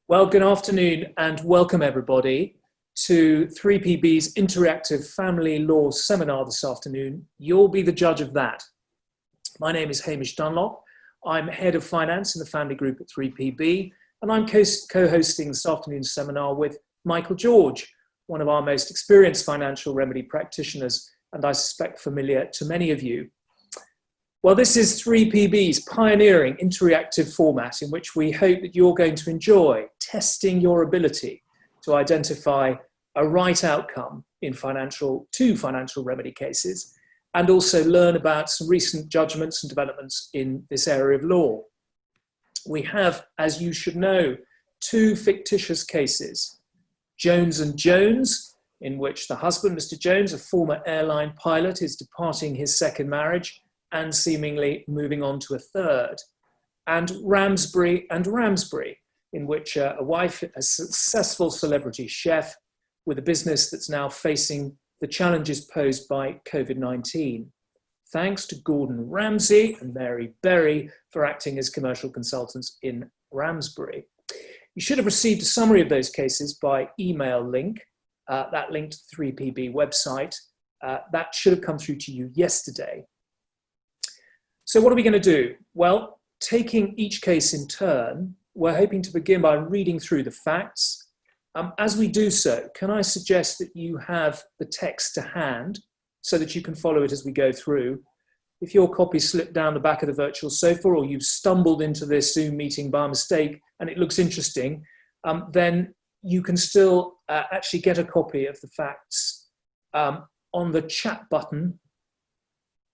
Well, good afternoon and welcome everybody to 3PB's Interactive Family Law Seminar this afternoon. You'll be the judge of that. My name is Hamish Dunlop. I'm Head of Finance in the Family Group at 3PB, and I'm co-hosting this afternoon's seminar with Michael George, one of our most experienced financial remedy practitioners, and I suspect familiar to many of you. Well, this is 3PB's pioneering interactive format in which we hope that you're going to enjoy testing your ability to identify a right outcome in financial remedy cases, and also learn about some recent judgments and developments in this area of law. We have, as you should know, two fictitious cases, Jones and Jones, in which the husband, Mr. Jones, a former airline pilot, is departing his second marriage and seemingly moving on to a third, and Ramsbury, in which a wife, a successful celebrity chef with a business that's now facing the challenges posed by COVID-19. Thanks to Gordon Ramsay and Mary Berry for acting as commercial consultants in Ramsbury. You should have received a summary of those cases by email link, that link to the 3PB website. That should have come through to you yesterday. So what are we going to do? Well, taking each case in turn, we're hoping to begin by reading through the facts. As we do so, can I suggest that you have the text to hand so that you can follow it as we go through? If your copy slipped down the back of the virtual sofa, or you've stumbled into this Zoom meeting by mistake and it looks interesting, then you can still actually get a copy of the facts on the chat button.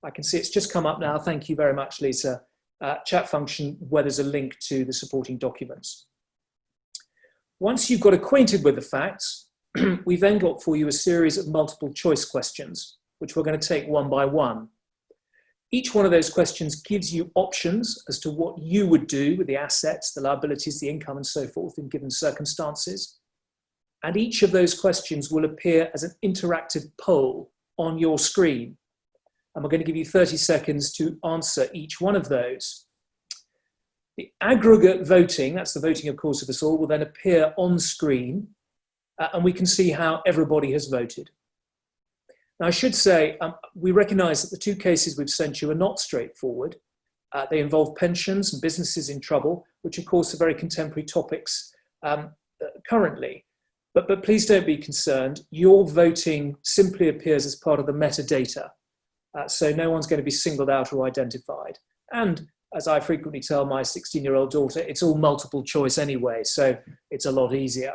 I can see it's just come up now. Thank you very much, Lisa. Chat function where there's a link to the supporting documents. Once you've got acquainted with the facts, we've then got for you a series of multiple choice questions, which we're going to take one by one. Each one of those questions gives you options as to what you would do with the assets, the liabilities, the income, and so forth in given circumstances. And each of those questions will appear as an interactive poll on your screen. And we're going to give you 30 seconds to answer each one of those. The aggregate voting, that's the voting of course of us all, will then appear on screen, and we can see how everybody has voted. Now I should say, we recognise that the two cases we've sent you are not straightforward. They involve pensions and businesses in trouble, which of course are very contemporary topics currently. But please don't be concerned. Your voting simply appears as part of the metadata. So no one's going to be singled out or identified. And as I frequently tell my 16-year-old daughter, it's all multiple choice anyway, so it's a lot easier.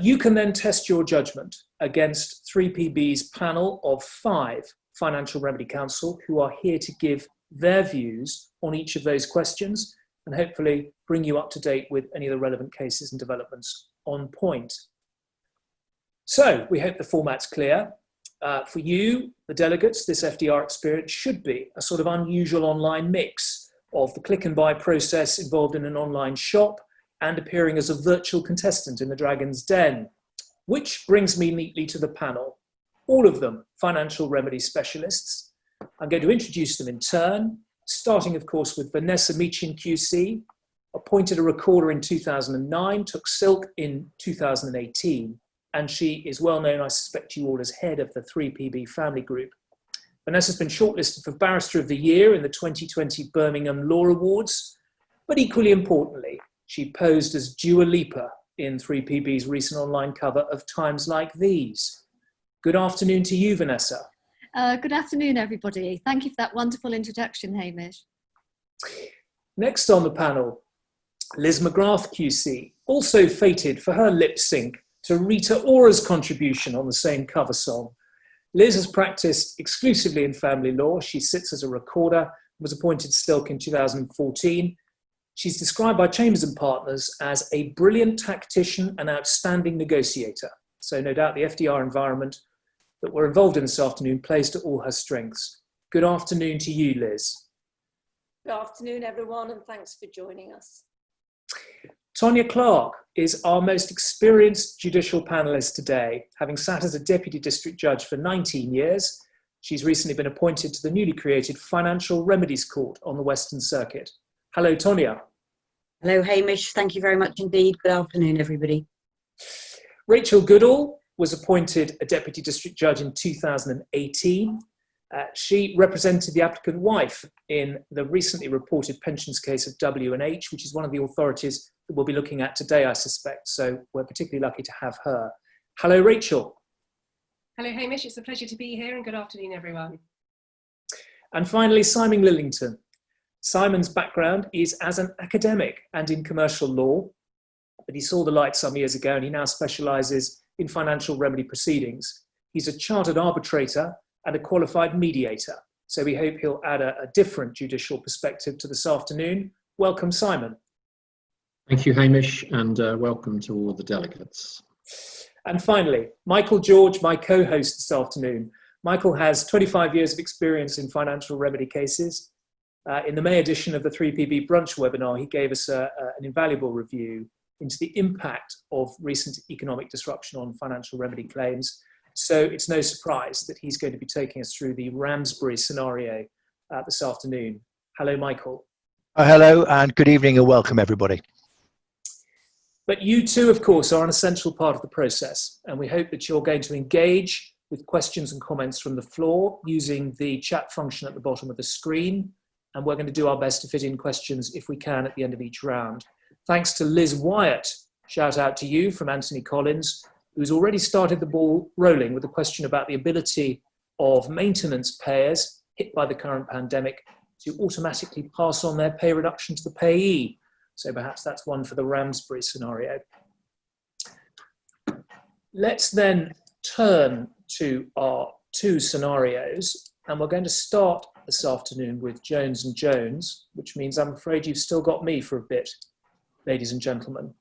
You can then test your judgment against 3PB's panel of 5 financial remedy counsel who are here to give their views on each of those questions and hopefully bring you up to date with any of the relevant cases and developments on point. So we hope the format's clear. For you, the delegates, this FDR experience should be a sort of unusual online mix of the click and buy process involved in an online shop and appearing as a virtual contestant in the Dragon's Den, which brings me neatly to the panel. All of them financial remedy specialists. I'm going to introduce them in turn, starting of course with Vanessa Meacham QC, appointed a recorder in 2009, took Silk in 2018. And she is well known, I suspect you all, as head of the 3PB family group. Vanessa's been shortlisted for Barrister of the Year in the 2020 Birmingham Law Awards, but equally importantly, she posed as Dua Lipa in 3PB's recent online cover of Times Like These. Good afternoon to you, Vanessa. Good afternoon, everybody. Thank you for that wonderful introduction, Hamish. Next on the panel, Liz Mcgrath QC, also fated for her lip sync to Rita Ora's contribution on the same cover song. Liz has practiced exclusively in family law. She sits as a recorder, was appointed Silk in 2014. She's described by Chambers and Partners as a brilliant tactician and outstanding negotiator. So no doubt the FDR environment that we're involved in this afternoon plays to all her strengths. Good afternoon to you, Liz. Good afternoon, everyone, and thanks for joining us. Tonya Clark is our most experienced judicial panellist today, having sat as a Deputy District Judge for 19 years. She's recently been appointed to the newly created Financial Remedies Court on the Western Circuit. Hello, Tonya. Hello, Hamish. Thank you very much indeed. Good afternoon, everybody. Rachel Goodall was appointed a Deputy District Judge in 2018. She represented the applicant wife in the recently reported pensions case of W&H, which is one of the authorities that we'll be looking at today, I suspect. So we're particularly lucky to have her. Hello, Rachel. Hello, Hamish. It's a pleasure to be here, and good afternoon, everyone. And finally, Simon Lillington. Simon's background is as an academic and in commercial law, but he saw the light some years ago and he now specialises in financial remedy proceedings. He's a chartered arbitrator and a qualified mediator, so we hope he'll add a different judicial perspective to this afternoon. Welcome, Simon. Thank you, Hamish, and welcome to all the delegates. And finally, Michael George, my co-host this afternoon. Michael has 25 years of experience in financial remedy cases. In the May edition of the 3PB Brunch webinar, he gave us an invaluable review into the impact of recent economic disruption on financial remedy claims. So it's no surprise that he's going to be taking us through the Ramsbury scenario this afternoon. Hello, Michael. Hello, and good evening and welcome, everybody. But you too, of course, are an essential part of the process, and we hope that you're going to engage with questions and comments from the floor using the chat function at the bottom of the screen, and we're going to do our best to fit in questions if we can at the end of each round. Thanks to Liz Wyatt, shout out to you from Anthony Collins, who's already started the ball rolling with a question about the ability of maintenance payers hit by the current pandemic to automatically pass on their pay reduction to the payee. So perhaps that's one for the Ramsbury scenario. Let's then turn to our two scenarios, and we're going to start this afternoon with Jones and Jones, which means I'm afraid you've still got me for a bit, ladies and gentlemen.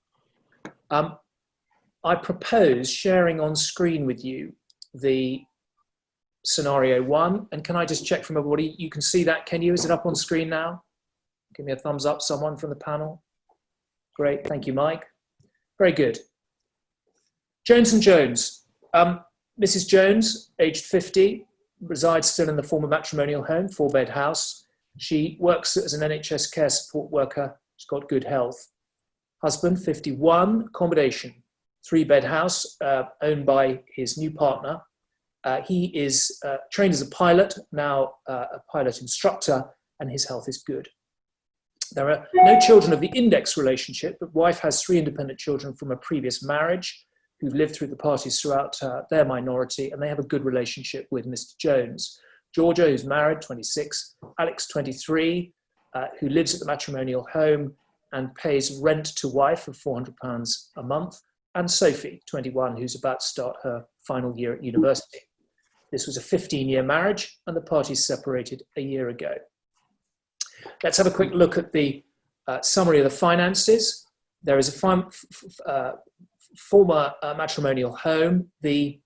I propose sharing on screen with you the scenario one, and can I just check from everybody, you can see that, can you? Is it up on screen now? Give me a thumbs up, someone from the panel. Great, thank you, Mike. Very good. Jones and Jones. Mrs. Jones, aged 50, resides still in the former matrimonial home, 4-bed house. She works as an NHS care support worker. She's got good health. Husband, 51, accommodation, 3-bed house owned by his new partner. He is trained as a pilot, now a pilot instructor, and his health is good. There are no children of the index relationship, but wife has 3 independent children from a previous marriage who've lived through the parties throughout their minority, and they have a good relationship with Mr. Jones. Georgia, who's married, 26, Alex, 23, who lives at the matrimonial home and pays rent to wife of £400 a month, and Sophie, 21, who's about to start her final year at university. This was a 15-year marriage, and the parties separated a year ago. Let's have a quick look at the summary of the finances. There is a former matrimonial home. The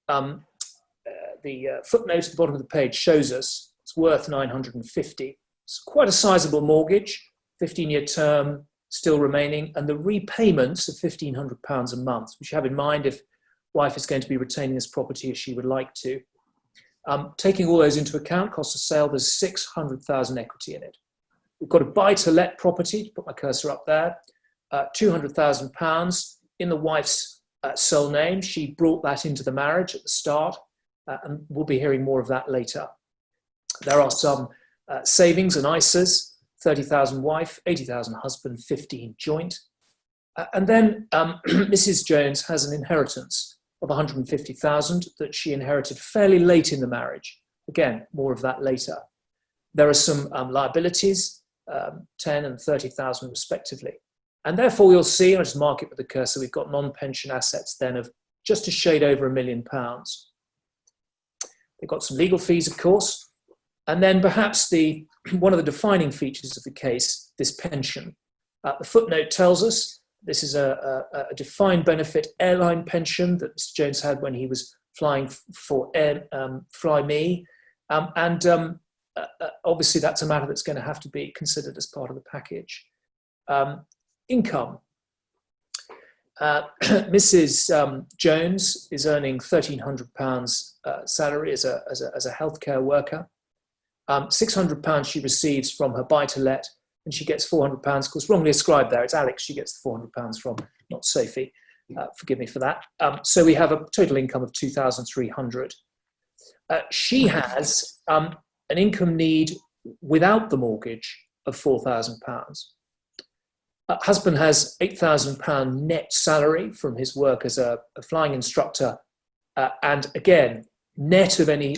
footnote at the bottom of the page shows us it's worth 950. It's quite a sizable mortgage, 15-year term still remaining, and the repayments of £1,500 a month, which you have in mind if wife is going to be retaining this property as she would like to. Taking all those into account, cost of sale, there's 600,000 equity in it. We've got a buy-to-let property, put my cursor up there, £200,000 in the wife's sole name. She brought that into the marriage at the start, and we'll be hearing more of that later. There are some savings and ISAs, 30,000 wife, 80,000 husband, 15 joint. And then Mrs. Jones has an inheritance of 150,000 that she inherited fairly late in the marriage. Again, more of that later. There are some liabilities, 10 and 30,000 respectively. And therefore you'll see, I'll just mark it with the cursor, we've got non-pension assets then of just a shade over £1 million. They've got some legal fees, of course. And then perhaps one of the defining features of the case, this pension. The footnote tells us this is a defined benefit airline pension that Mr. Jones had when he was flying for Fly.me. Obviously that's a matter that's going to have to be considered as part of the package. Income. Mrs. Jones is earning £1,300 salary as a healthcare worker. £600 she receives from her buy-to-let and she gets £400. Of course, wrongly ascribed there. It's Alex she gets the £400 from, not Sophie. Forgive me for that. So we have a total income of 2,300. She has an income need without the mortgage of £4,000. Husband has £8,000 net salary from his work as a flying instructor, and again, net of any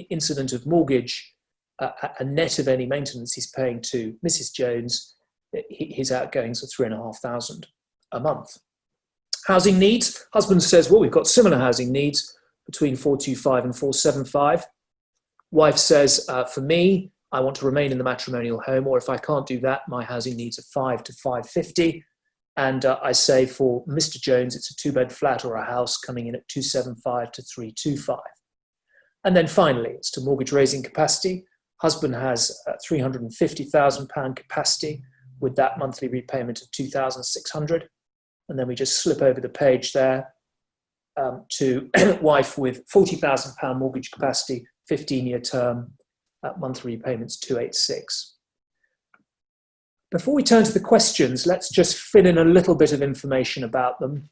incident of mortgage, and net of any maintenance he's paying to Mrs. Jones, his outgoings are £3,500 a month. Housing needs, husband says, well, we've got similar housing needs between 425 and 475. Wife says, for me, I want to remain in the matrimonial home, or if I can't do that, my housing needs are 5 to 550. And I say for Mr. Jones, it's a 2-bed flat or a house coming in at 275 to 325. And then finally, it's to mortgage raising capacity. Husband has £350,000 capacity with that monthly repayment of 2,600. And then we just slip over the page there to wife with £40,000 mortgage capacity, 15-year term, monthly repayments 286. Before we turn to the questions, let's just fill in a little bit of information about them.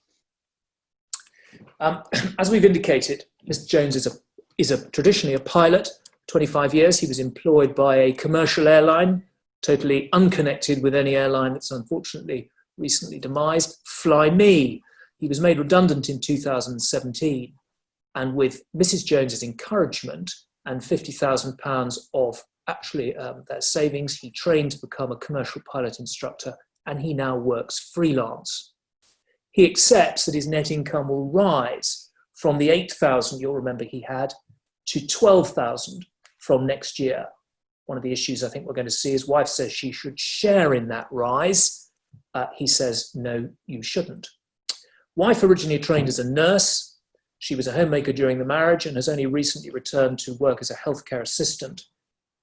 As we've indicated, Mr. Jones is traditionally a pilot. 25 years, he was employed by a commercial airline, totally unconnected with any airline that's unfortunately recently demised, Fly Me. He was made redundant in 2017, and with Mrs. Jones's encouragement and £50,000 of their savings, he trained to become a commercial pilot instructor, and he now works freelance. He accepts that his net income will rise from the 8,000 you'll remember he had to 12,000 from next year. One of the issues I think we're going to see, his wife says she should share in that rise. He says, no, you shouldn't. Wife originally trained as a nurse. She was a homemaker during the marriage and has only recently returned to work as a healthcare assistant.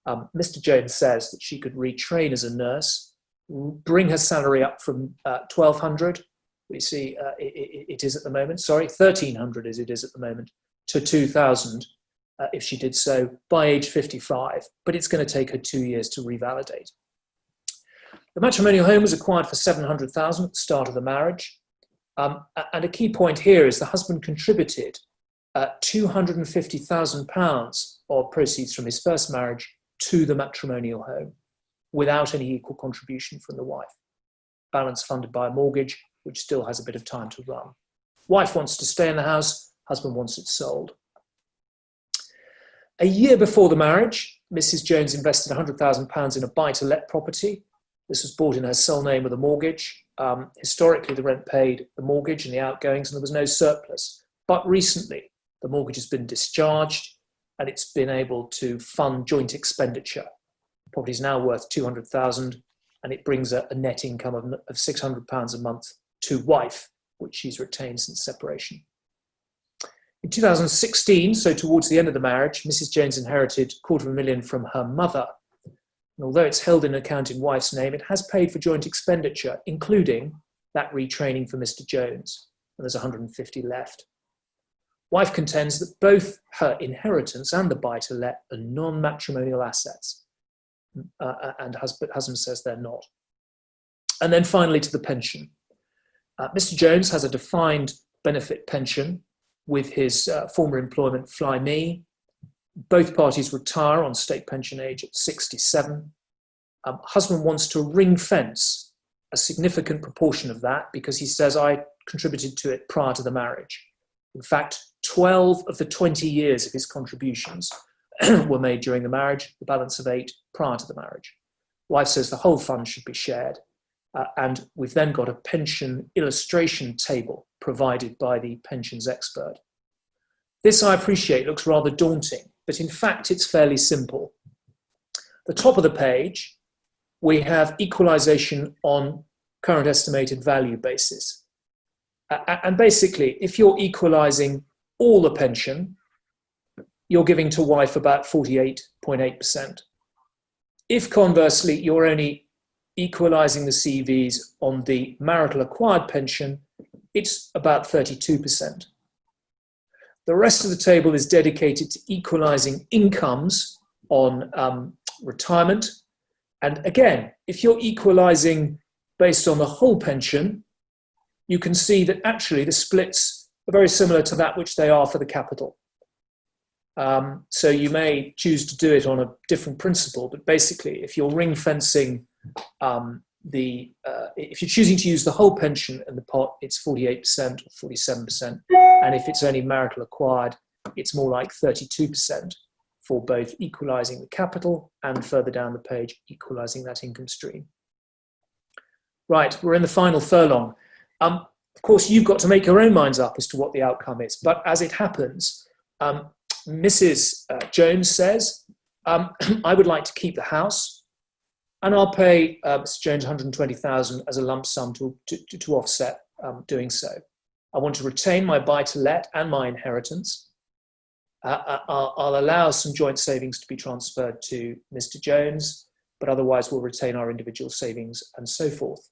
Mr. Jones says that she could retrain as a nurse, bring her salary up from 1,200, we see it is at the moment, 1,300 as it is at the moment, to 2,000 if she did so by age 55, but it's going to take her 2 years to revalidate. The matrimonial home was acquired for 700,000 at the start of the marriage. And a key point here is the husband contributed £250,000 of proceeds from his first marriage to the matrimonial home without any equal contribution from the wife. Balance funded by a mortgage, which still has a bit of time to run. Wife wants to stay in the house, husband wants it sold. A year before the marriage, Mrs. Jones invested £100,000 in a buy-to-let property. This was bought in her sole name with a mortgage. Historically, the rent paid the mortgage and the outgoings, and there was no surplus. But recently, the mortgage has been discharged, and it's been able to fund joint expenditure. The property is now worth £200,000, and it brings a net income of £600 a month to wife, which she's retained since separation. In 2016, so towards the end of the marriage, Mrs. Jones inherited £250,000 from her mother. And although it's held in account in wife's name, it has paid for joint expenditure, including that retraining for Mr. Jones, and there's 150 left. Wife contends that both her inheritance and the buy-to-let are non-matrimonial assets, and husband says they're not. And then finally to the pension. Mr. Jones has a defined benefit pension with his former employment Fly Me. Both parties retire on state pension age at 67. Husband wants to ring fence a significant proportion of that because he says, I contributed to it prior to the marriage. In fact, 12 of the 20 years of his contributions were made during the marriage, the balance of 8 prior to the marriage. Wife says the whole fund should be shared. And we've then got a pension illustration table provided by the pensions expert. This, I appreciate, looks rather daunting, but in fact, it's fairly simple. The top of the page, we have equalisation on current estimated value basis. And basically, if you're equalising all the pension, you're giving to wife about 48.8%. If conversely, you're only equalising the CVs on the marital acquired pension, it's about 32%. The rest of the table is dedicated to equalising incomes on retirement And again, if you're equalising based on the whole pension, you can see that actually the splits are very similar to that which they are for the capital. So you may choose to do it on a different principle, but basically if you're ring fencing if you're choosing to use the whole pension in the pot, it's 48% or 47%. And if it's only marital acquired, it's more like 32% for both equalising the capital and further down the page, equalising that income stream. Right, we're in the final furlong. Of course, you've got to make your own minds up as to what the outcome is. But as it happens, Mrs. Jones says, I would like to keep the house and I'll pay Mr. Jones 120,000 as a lump sum to offset doing so. I want to retain my buy-to-let and my inheritance. I'll allow some joint savings to be transferred to Mr. Jones, but otherwise we'll retain our individual savings and so forth.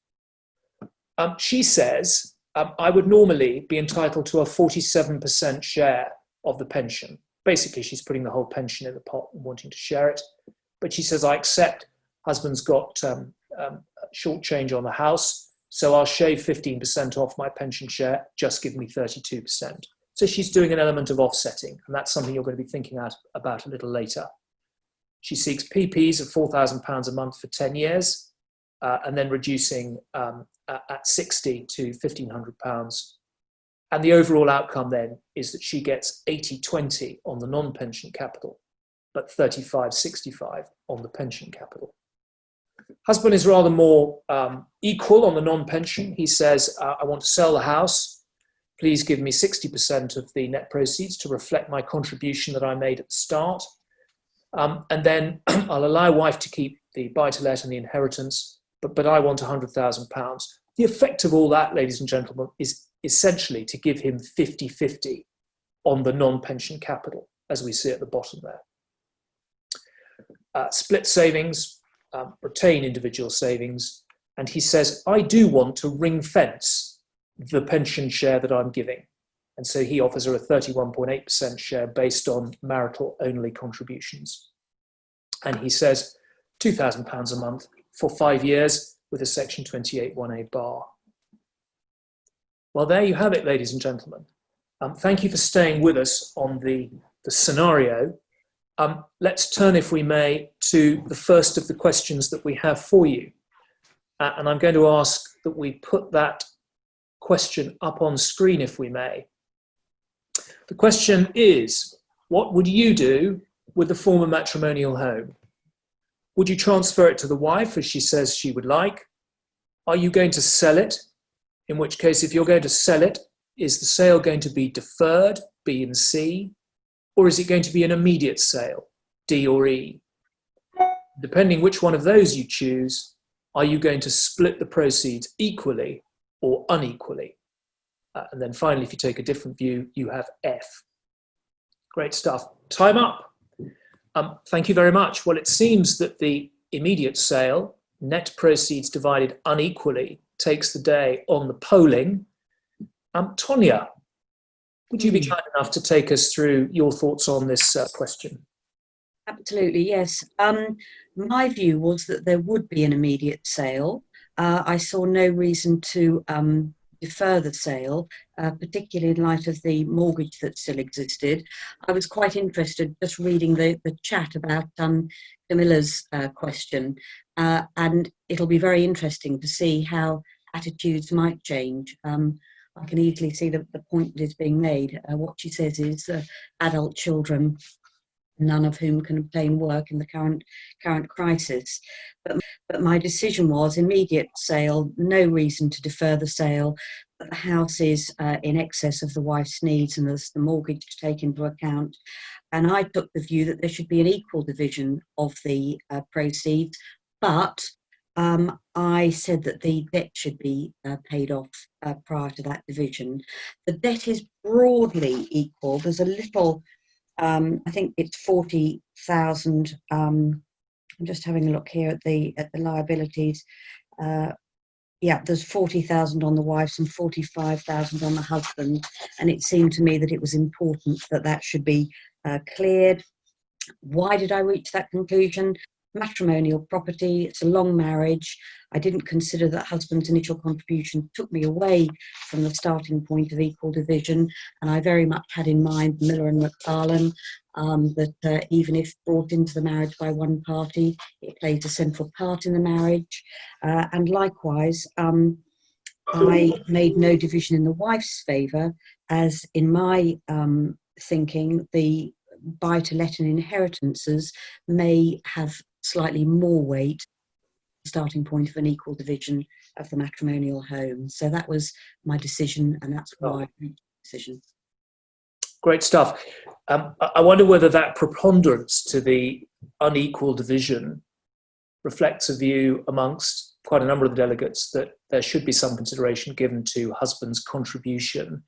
She says, I would normally be entitled to a 47% share of the pension. Basically, she's putting the whole pension in the pot and wanting to share it. But she says, I accept husband's got short change on the house, so I'll shave 15% off my pension share, just give me 32%. So she's doing an element of offsetting, and that's something you're going to be thinking about a little later. She seeks PPs of £4,000 a month for 10 years, and then reducing at 60 to £1,500. And the overall outcome then is that she gets 80-20 on the non-pension capital, but 35-65 on the pension capital. Husband is rather more equal on the non-pension. He says, I want to sell the house. Please give me 60% of the net proceeds to reflect my contribution that I made at the start. And then I'll allow wife to keep the buy-to-let and the inheritance, but I want £100,000. The effect of all that, ladies and gentlemen, is essentially to give him 50-50 on the non-pension capital, as we see at the bottom there. Split savings, retain individual savings, and he says, I do want to ring fence the pension share that I'm giving. And so he offers her a 31.8% share based on marital only contributions. And he says £2,000 a month for 5 years with a section 28(1)(a) bar. Well, there you have it, ladies and gentlemen. Thank you for staying with us on the scenario. Let's turn, if we may, to the first of the questions that we have for you. And I'm going to ask that we put that question up on screen, if we may. The question is, what would you do with the former matrimonial home? Would you transfer it to the wife, as she says she would like? Are you going to sell it? In which case, if you're going to sell it, is the sale going to be deferred, B and C? Or is it going to be an immediate sale, D or E? Depending which one of those you choose, are you going to split the proceeds equally or unequally? And then finally, if you take a different view, you have F. Great stuff. Time up. Thank you very much. Well, it seems that the immediate sale, net proceeds divided unequally, takes the day on the polling. Tonya, would you be kind enough to take us through your thoughts on this question? Absolutely, yes. My view was that there would be an immediate sale. I saw no reason to defer the sale, particularly in light of the mortgage that still existed. I was quite interested just reading the chat about Camilla's question, and it'll be very interesting to see how attitudes might change. I can easily see the point that is being made. What she says is adult children, none of whom can obtain work in the current crisis. But my decision was immediate sale, no reason to defer the sale, but the house is in excess of the wife's needs and there's the mortgage to take into account. And I took the view that there should be an equal division of the proceeds, but I said that the debt should be paid off prior to that division. The debt is broadly equal. There's a little, I think it's 40,000. I'm just having a look here at the liabilities. Yeah, there's 40,000 on the wife's and 45,000 on the husband. And it seemed to me that it was important that that should be cleared. Why did I reach that conclusion? matrimonial property. It's a long marriage. I didn't consider that husband's initial contribution took me away from the starting point of equal division, and I very much had in mind Miller and McFarlane, that even if brought into the marriage by one party, it plays a central part in the marriage. And likewise, I made no division in the wife's favour, as in my thinking, the buy-to-let and inheritances may have slightly more weight, starting point of an equal division of the matrimonial home. So that was my decision, and that's why I made the decision. Great stuff. I wonder whether that preponderance to the unequal division reflects a view amongst quite a number of the delegates that there should be some consideration given to husband's contribution.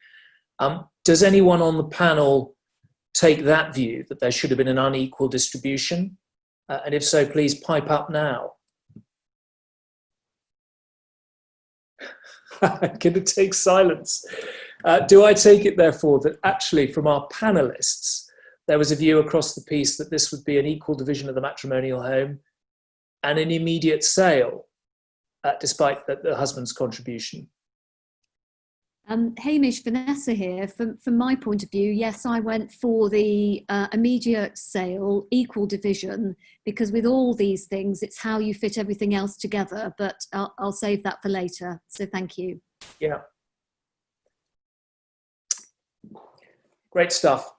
Does anyone on the panel take that view, that there should have been an unequal distribution? And if so, please pipe up now. I'm going to take silence. Do I take it, therefore, that actually from our panelists, there was a view across the piece that this would be an equal division of the matrimonial home and an immediate sale, despite the husband's contribution? Hamish, Vanessa here. From my point of view, yes, I went for the immediate sale, equal division, because with all these things, it's how you fit everything else together, but I'll save that for later. So thank you. Yeah. Great stuff.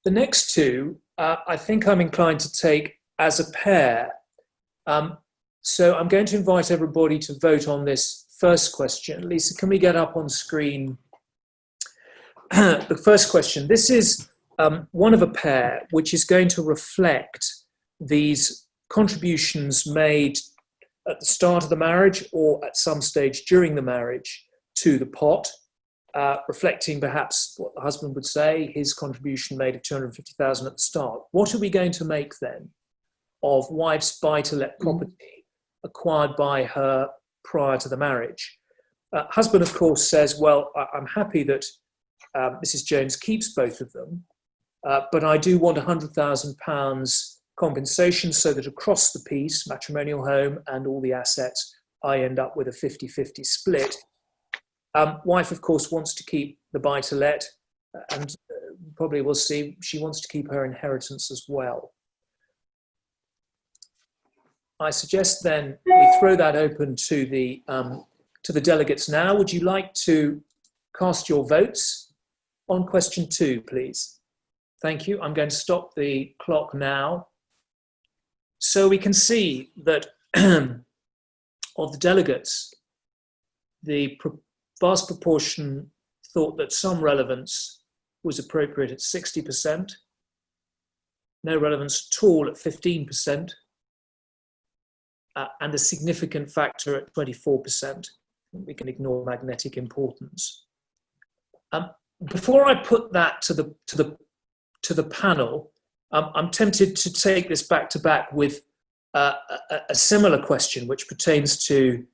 The next two, I think I'm inclined to take as a pair. So I'm going to invite everybody to vote on this first question. Lisa, can we get up on screen the first question? This is one of a pair which is going to reflect these contributions made at the start of the marriage or at some stage during the marriage to the pot, reflecting perhaps what the husband would say, his contribution made of 250,000 at the start. What are we going to make then of wife's buy-to-let property acquired by her prior to the marriage? Husband, of course, says, well, I'm happy that Mrs. Jones keeps both of them, but I do want £100,000 compensation so that across the piece, matrimonial home and all the assets, I end up with a 50-50 split. Wife, of course, wants to keep the buy-to-let, and probably we'll see she wants to keep her inheritance as well. I suggest then we throw that open to the delegates now. Would you like to cast your votes on question 2, please? Thank you. I'm going to stop the clock now. So we can see that of the delegates, the vast proportion thought that some relevance was appropriate at 60%, no relevance at all at 15%, and a significant factor at 24%. We can ignore magnetic importance. Before I put that to the panel, I'm tempted to take this back to back with a similar question, which pertains to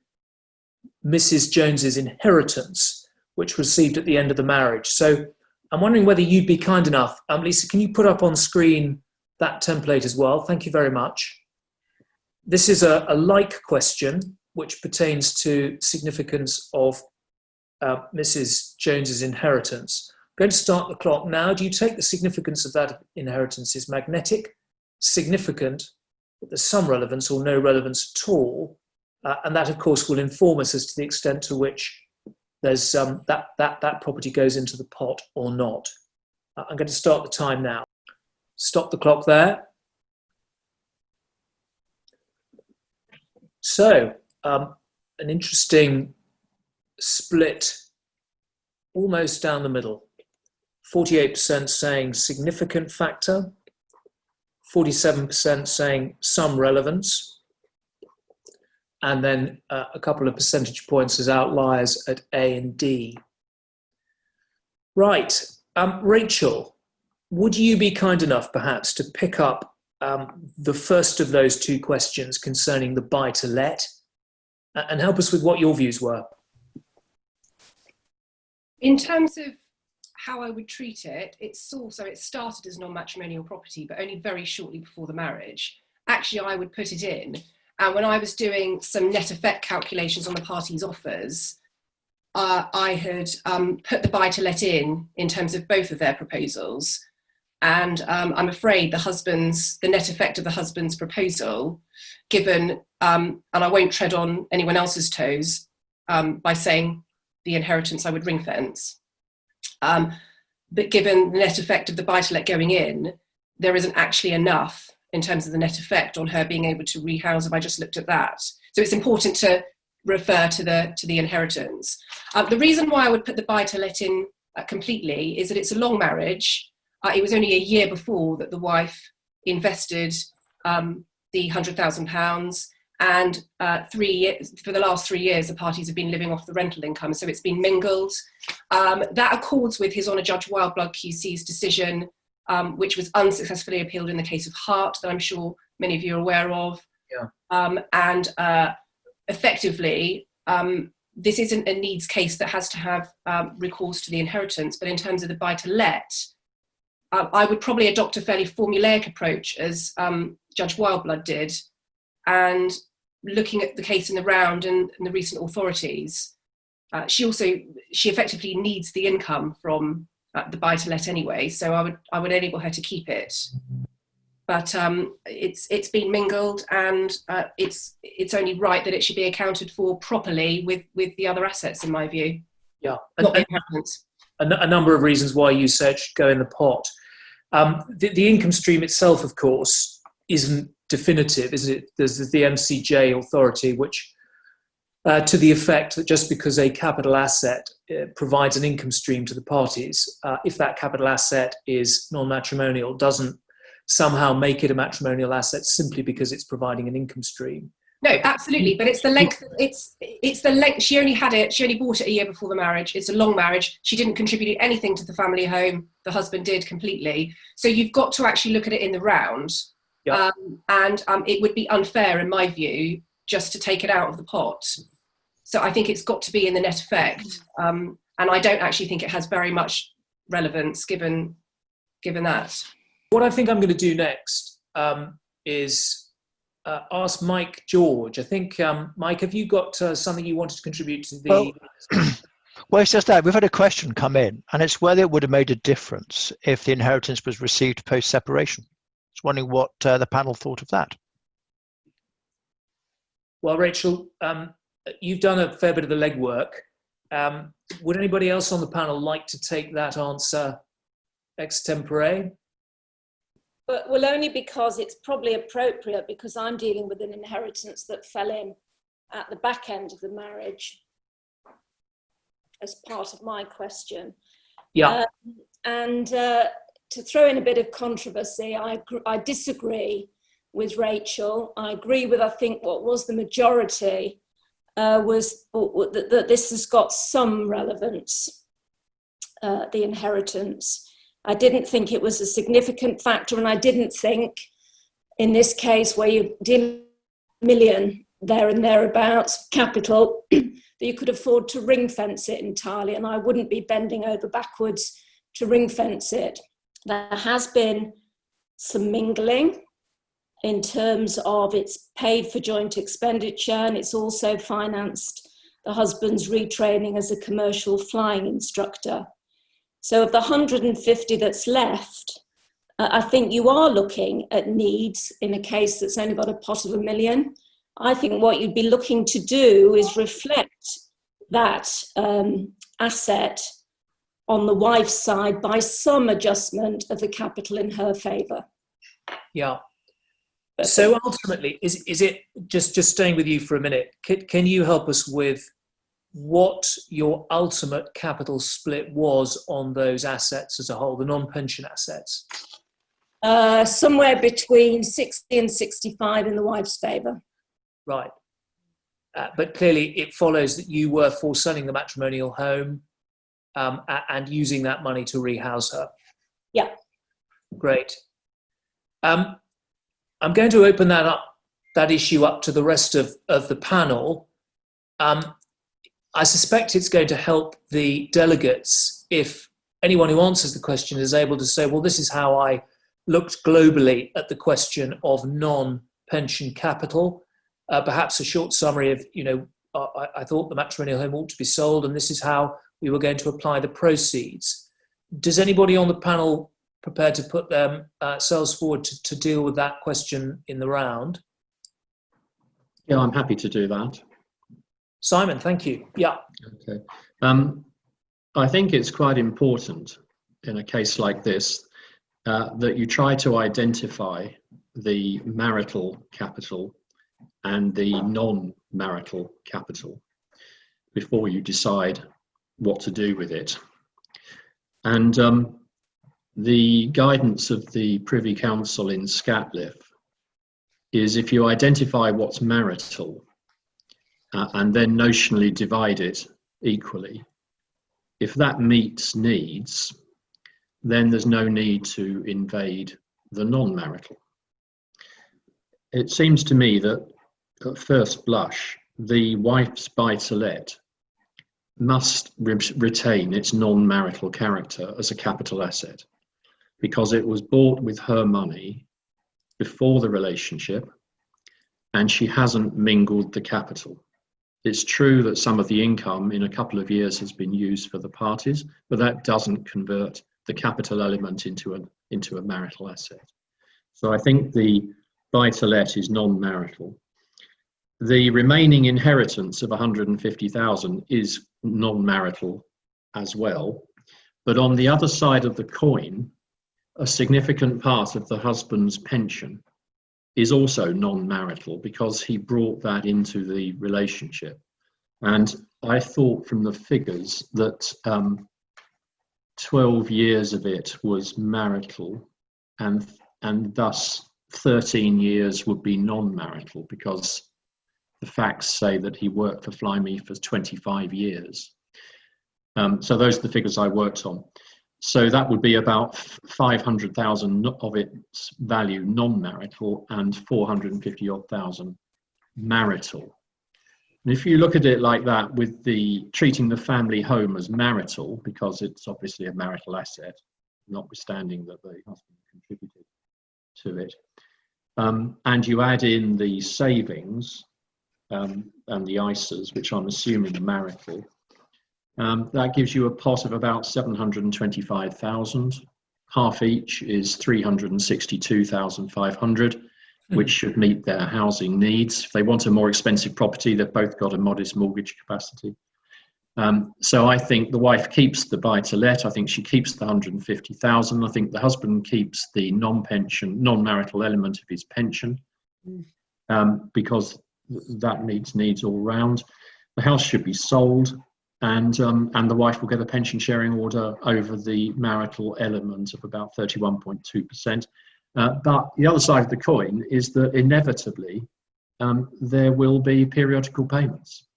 Mrs. Jones's inheritance, which was received at the end of the marriage. So I'm wondering whether you'd be kind enough, Lisa, can you put up on screen that template as well? Thank you very much. This is a like question, which pertains to significance of Mrs. Jones's inheritance. I'm going to start the clock now. Do you take the significance of that inheritance is magnetic, significant, but there's some relevance or no relevance at all? And that, of course, will inform us as to the extent to which there's that property goes into the pot or not. I'm going to start the time now. Stop the clock there. So, an interesting split almost down the middle. 48% saying significant factor, 47% saying some relevance, and then a couple of percentage points as outliers at A and D. Right, Rachel, would you be kind enough perhaps to pick up the first of those two questions concerning the buy-to-let and help us with what your views were? In terms of how I would treat it, it started as non-matrimonial property, but only very shortly before the marriage. actually I would put it in. And when I was doing some net effect calculations on the parties' offers, I had put the buy-to-let in terms of both of their proposals. And I'm afraid the net effect of the husband's proposal, given, and I won't tread on anyone else's toes by saying the inheritance I would ring fence, but given the net effect of the buy-to-let going in, there isn't actually enough in terms of the net effect on her being able to rehouse if I just looked at that. So it's important to refer to the inheritance. The reason why I would put the buy-to-let in completely is that it's a long marriage. It was only a year before that the wife invested the £100,000, and for the last 3 years, the parties have been living off the rental income, so it's been mingled. That accords with His Honour Judge Wildblood QC's decision, which was unsuccessfully appealed in the case of Hart, that I'm sure many of you are aware of. Yeah. Effectively, this isn't a needs case that has to have recourse to the inheritance, but in terms of the buy-to-let, I would probably adopt a fairly formulaic approach, as Judge Wildblood did, and looking at the case in the round and the recent authorities, she effectively needs the income from the buy-to-let anyway, so I would enable her to keep it. But it's been mingled, and it's only right that it should be accounted for properly with the other assets, in my view. Yeah, a number of reasons why you said should go in the pot. The income stream itself, of course, isn't definitive, is it? There's the MCJ authority, which to the effect that just because a capital asset provides an income stream to the parties, if that capital asset is non-matrimonial, doesn't somehow make it a matrimonial asset simply because it's providing an income stream. No, absolutely, but it's the length. It's the length. She only bought it a year before the marriage. It's a long marriage. She didn't contribute anything to the family home. The husband did completely. So you've got to actually look at it in the round. Yeah. And it would be unfair, in my view, just to take it out of the pot. So I think it's got to be in the net effect. And I don't actually think it has very much relevance given that. What I think I'm going to do next is ask Mike George. I think, Mike, have you got something you wanted to contribute to the... Well, it's just that we've had a question come in, and it's whether it would have made a difference if the inheritance was received post-separation. I was wondering what the panel thought of that. Well, Rachel, you've done a fair bit of the legwork. Would anybody else on the panel like to take that answer extempore? Well, only because it's probably appropriate, because I'm dealing with an inheritance that fell in at the back end of the marriage as part of my question. Yeah. To throw in a bit of controversy, I disagree with Rachel. I agree with, I think, what was the majority, was that this has got some relevance, the inheritance. I didn't think it was a significant factor, and I didn't think in this case where you deal million there and thereabouts capital that you could afford to ring fence it entirely, and I wouldn't be bending over backwards to ring fence it. There has been some mingling in terms of it's paid for joint expenditure, and it's also financed the husband's retraining as a commercial flying instructor. So of the 150 that's left, I think you are looking at needs in a case that's only got a pot of £1 million. I think what you'd be looking to do is reflect that asset on the wife's side by some adjustment of the capital in her favour. Yeah. So ultimately, is it just staying with you for a minute? Can you help us with what your ultimate capital split was on those assets as a whole, the non-pension assets? Somewhere between 60 and 65 in the wife's favour. Right. But clearly it follows that you were foreselling the matrimonial home and using that money to rehouse her. Yeah. Great. I'm going to open that issue up to the rest of the panel. I suspect it's going to help the delegates if anyone who answers the question is able to say, well, this is how I looked globally at the question of non pension capital. Perhaps a short summary of, I thought the matrimonial home ought to be sold, and this is how we were going to apply the proceeds. Does anybody on the panel prepared to put themselves forward to deal with that question in the round? Yeah, I'm happy to do that. Simon, thank you. Yeah. Okay. I think it's quite important in a case like this that you try to identify the marital capital and the non-marital capital before you decide what to do with it. And the guidance of the Privy Council in Scatliffe is if you identify what's marital and then notionally divide it equally, if that meets needs, then there's no need to invade the non-marital. It seems to me that at first blush, the wife's buy-to-let must retain its non-marital character as a capital asset because it was bought with her money before the relationship and she hasn't mingled the capital. It's true that some of the income in a couple of years has been used for the parties, but that doesn't convert the capital element into a marital asset. So I think the buy-to-let is non-marital. The remaining inheritance of 150,000 is non-marital as well, but on the other side of the coin, a significant part of the husband's pension is also non-marital because he brought that into the relationship. And I thought from the figures that 12 years of it was marital and thus 13 years would be non-marital because the facts say that he worked for Fly.me for 25 years. So those are the figures I worked on. So that would be about 500,000 of its value non-marital and 450,000 marital. And if you look at it like that, with the treating the family home as marital, because it's obviously a marital asset, notwithstanding that the husband contributed to it, and you add in the savings and the ISAs, which I'm assuming are marital, that gives you a pot of about 725,000. Half each is 362,500, which should meet their housing needs. If they want a more expensive property, they've both got a modest mortgage capacity. So I think the wife keeps the buy-to-let. I think she keeps the 150,000. I think the husband keeps the non-pension, non-marital element of his pension, because that meets needs all round. The house should be sold, and the wife will get a pension sharing order over the marital element of about 31.2%. But the other side of the coin is that inevitably there will be periodical payments.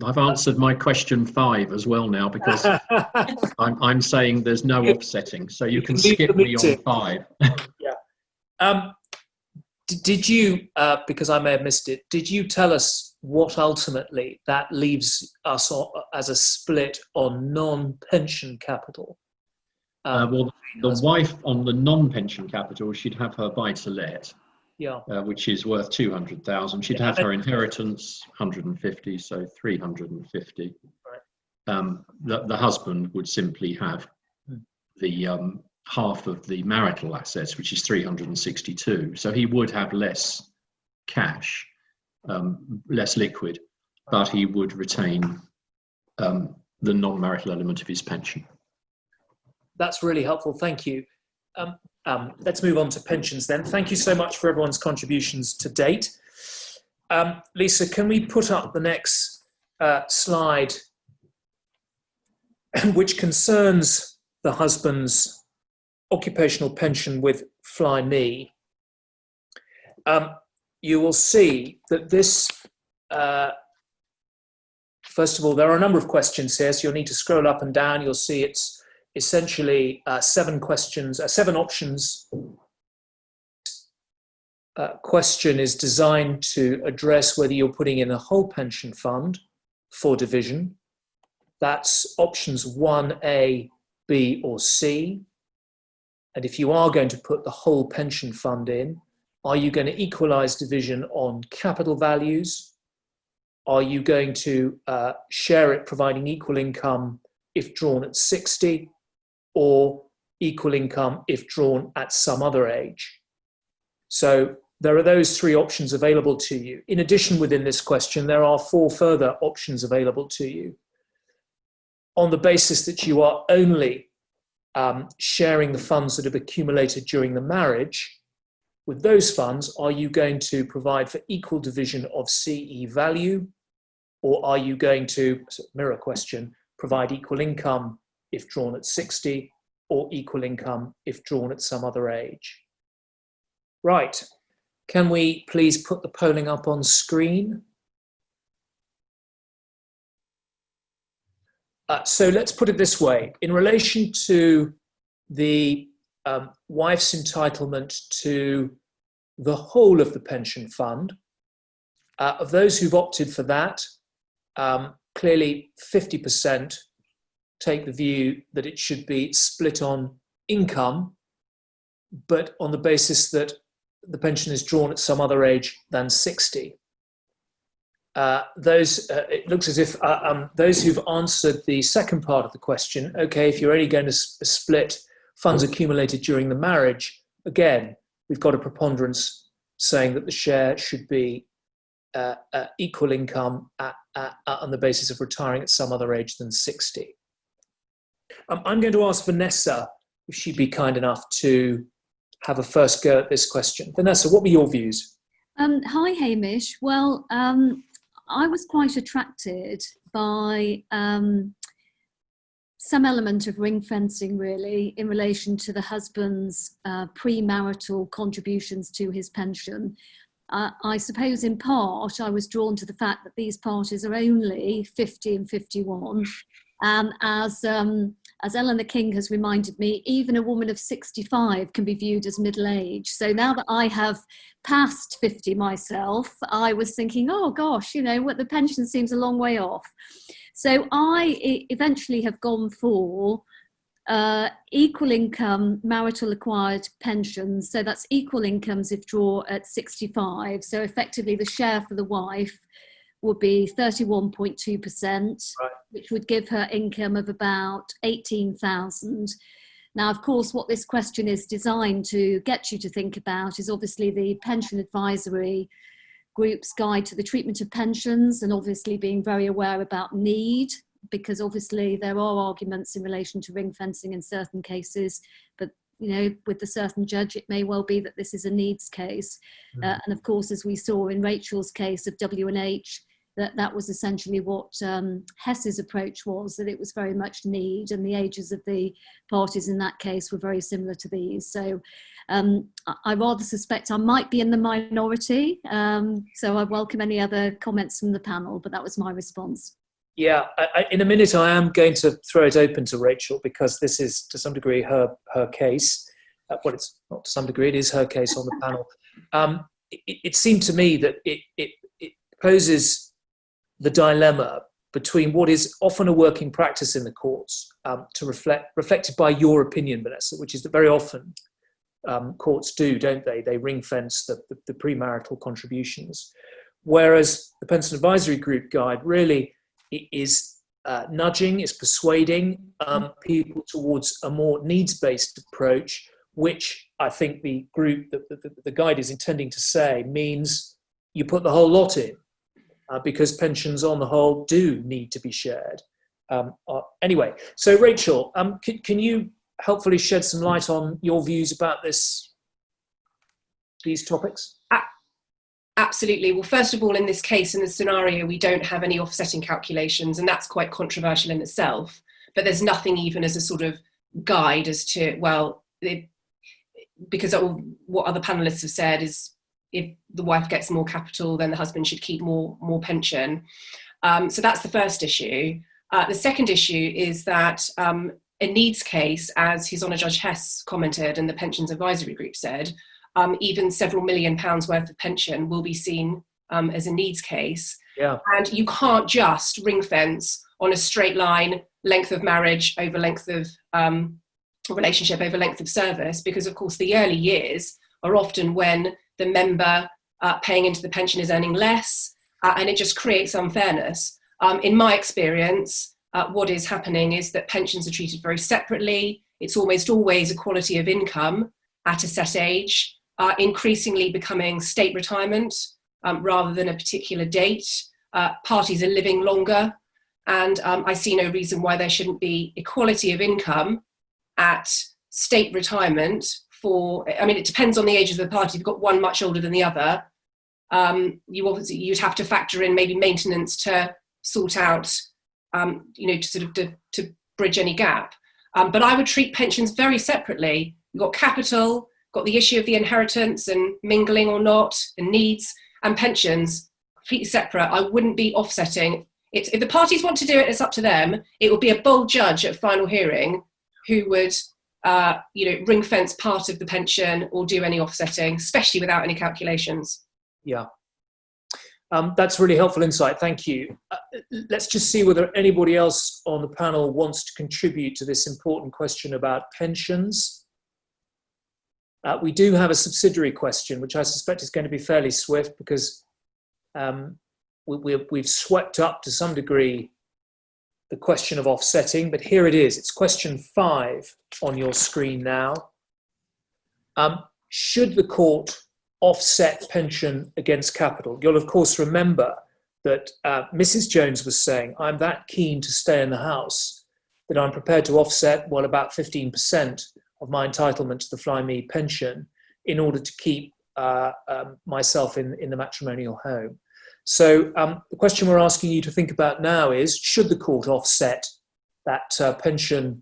I've answered my question 5 as well now because I'm saying there's no offsetting, so you can skip me on 5. Yeah. Did you, because I may have missed it, did you tell us what ultimately that leaves us as a split on non-pension capital? Well, the wife on the non-pension capital, she'd have her buy-to-let, yeah, which is worth 200,000. She'd have her inheritance 150, so 350. Right. The husband would simply have the half of the marital assets, which is 362. So he would have less cash, less liquid, but he would retain the non-marital element of his pension. That's really helpful. Thank you. Let's move on to pensions then. Thank you so much for everyone's contributions to date. Lisa, can we put up the next slide, which concerns the husband's occupational pension with Fly.me? You will see that this, first of all, there are a number of questions here, so you'll need to scroll up and down. You'll see it's essentially 7 questions, 7 options. Question is designed to address whether you're putting in a whole pension fund for division. That's options 1A, B, or C. And if you are going to put the whole pension fund in, are you going to equalize division on capital values? Are you going to share it providing equal income if drawn at 60, or equal income if drawn at some other age? So there are those three options available to you. In addition, within this question, there are 4 further options available to you. On the basis that you are only sharing the funds that have accumulated during the marriage, with those funds, are you going to provide for equal division of CE value, or are you going to, mirror question, provide equal income if drawn at 60, or equal income if drawn at some other age? Right. Can we please put the polling up on screen? So let's put it this way. In relation to the wife's entitlement to the whole of the pension fund, of those who've opted for that, clearly 50% take the view that it should be split on income, but on the basis that the pension is drawn at some other age than 60. It looks as if those who've answered the second part of the question, okay, if you're only going to split funds accumulated during the marriage, again, we've got a preponderance saying that the share should be equal income on the basis of retiring at some other age than 60. I'm going to ask Vanessa if she'd be kind enough to have a first go at this question. Vanessa, what were your views? Hi, Hamish. Well, I was quite attracted by some element of ring fencing, really, in relation to the husband's premarital contributions to his pension. I suppose in part I was drawn to the fact that these parties are only 50 and 51. As Eleanor King has reminded me, even a woman of 65 can be viewed as middle age. So now that I have passed 50 myself, I was thinking, oh gosh, you know, what, the pension seems a long way off. So I eventually have gone for equal income marital acquired pensions. So that's equal incomes if drawn at 65. So effectively the share for the wife would be 31.2%, right, which would give her income of about 18,000. Now, of course, what this question is designed to get you to think about is obviously the Pension Advisory Group's Guide to the Treatment of Pensions, and obviously being very aware about need, because obviously there are arguments in relation to ring fencing in certain cases, but you know, with the certain judge, it may well be that this is a needs case. And of course, as we saw in Rachel's case of W&H, that was essentially what Hess's approach was, that it was very much need, and the ages of the parties in that case were very similar to these. So I rather suspect I might be in the minority. So I welcome any other comments from the panel, but that was my response. Yeah, in a minute I am going to throw it open to Rachel, because this is to some degree her case. Well, it's not to some degree, it is her case on the panel. It seemed to me that it poses the dilemma between what is often a working practice in the courts, reflected by your opinion, Vanessa, which is that very often courts do, don't they? They ring fence the premarital contributions, whereas the Pension Advisory Group Guide really is nudging, is persuading people towards a more needs-based approach, which I think the group, the guide is intending to say means you put the whole lot in. Because pensions on the whole do need to be shared. Anyway, so Rachel, can you helpfully shed some light on your views about these topics? Absolutely. Well, first of all, in this case, in this scenario, we don't have any offsetting calculations, and that's quite controversial in itself. But there's nothing even as a sort of guide as to, well, because what other panelists have said is, if the wife gets more capital, then the husband should keep more pension. So that's the first issue. The second issue is that a needs case, as His Honour Judge Hess commented and the Pensions Advisory Group said, even several £1 million worth of pension will be seen as a needs case. Yeah. And you can't just ring fence on a straight line, length of marriage over length of relationship over length of service, because of course the early years are often when the member paying into the pension is earning less, and it just creates unfairness. In my experience, what is happening is that pensions are treated very separately. It's almost always equality of income at a set age, increasingly becoming state retirement rather than a particular date. Parties are living longer, and I see no reason why there shouldn't be equality of income at state retirement for, I mean, it depends on the age of the party. If you've got one much older than the other, you'd have to factor in maybe maintenance to sort out, to bridge any gap. But I would treat pensions very separately. You've got capital, got the issue of the inheritance and mingling or not, and needs, and pensions completely separate. I wouldn't be offsetting. If the parties want to do it, it's up to them. It would be a bold judge at final hearing who would, ring fence part of the pension or do any offsetting, especially without any calculations. Yeah. That's really helpful insight. Thank you. Let's just see whether anybody else on the panel wants to contribute to this important question about pensions. We do have a subsidiary question, which I suspect is going to be fairly swift because we've swept up to some degree the question of offsetting, but here it is. It's question 5 on your screen now. Should the court offset pension against capital? You'll of course remember that Mrs. Jones was saying, I'm that keen to stay in the house that I'm prepared to offset, well, about 15% of my entitlement to the Fly Me pension in order to keep myself in the matrimonial home. So the question we're asking you to think about now is, should the court offset that pension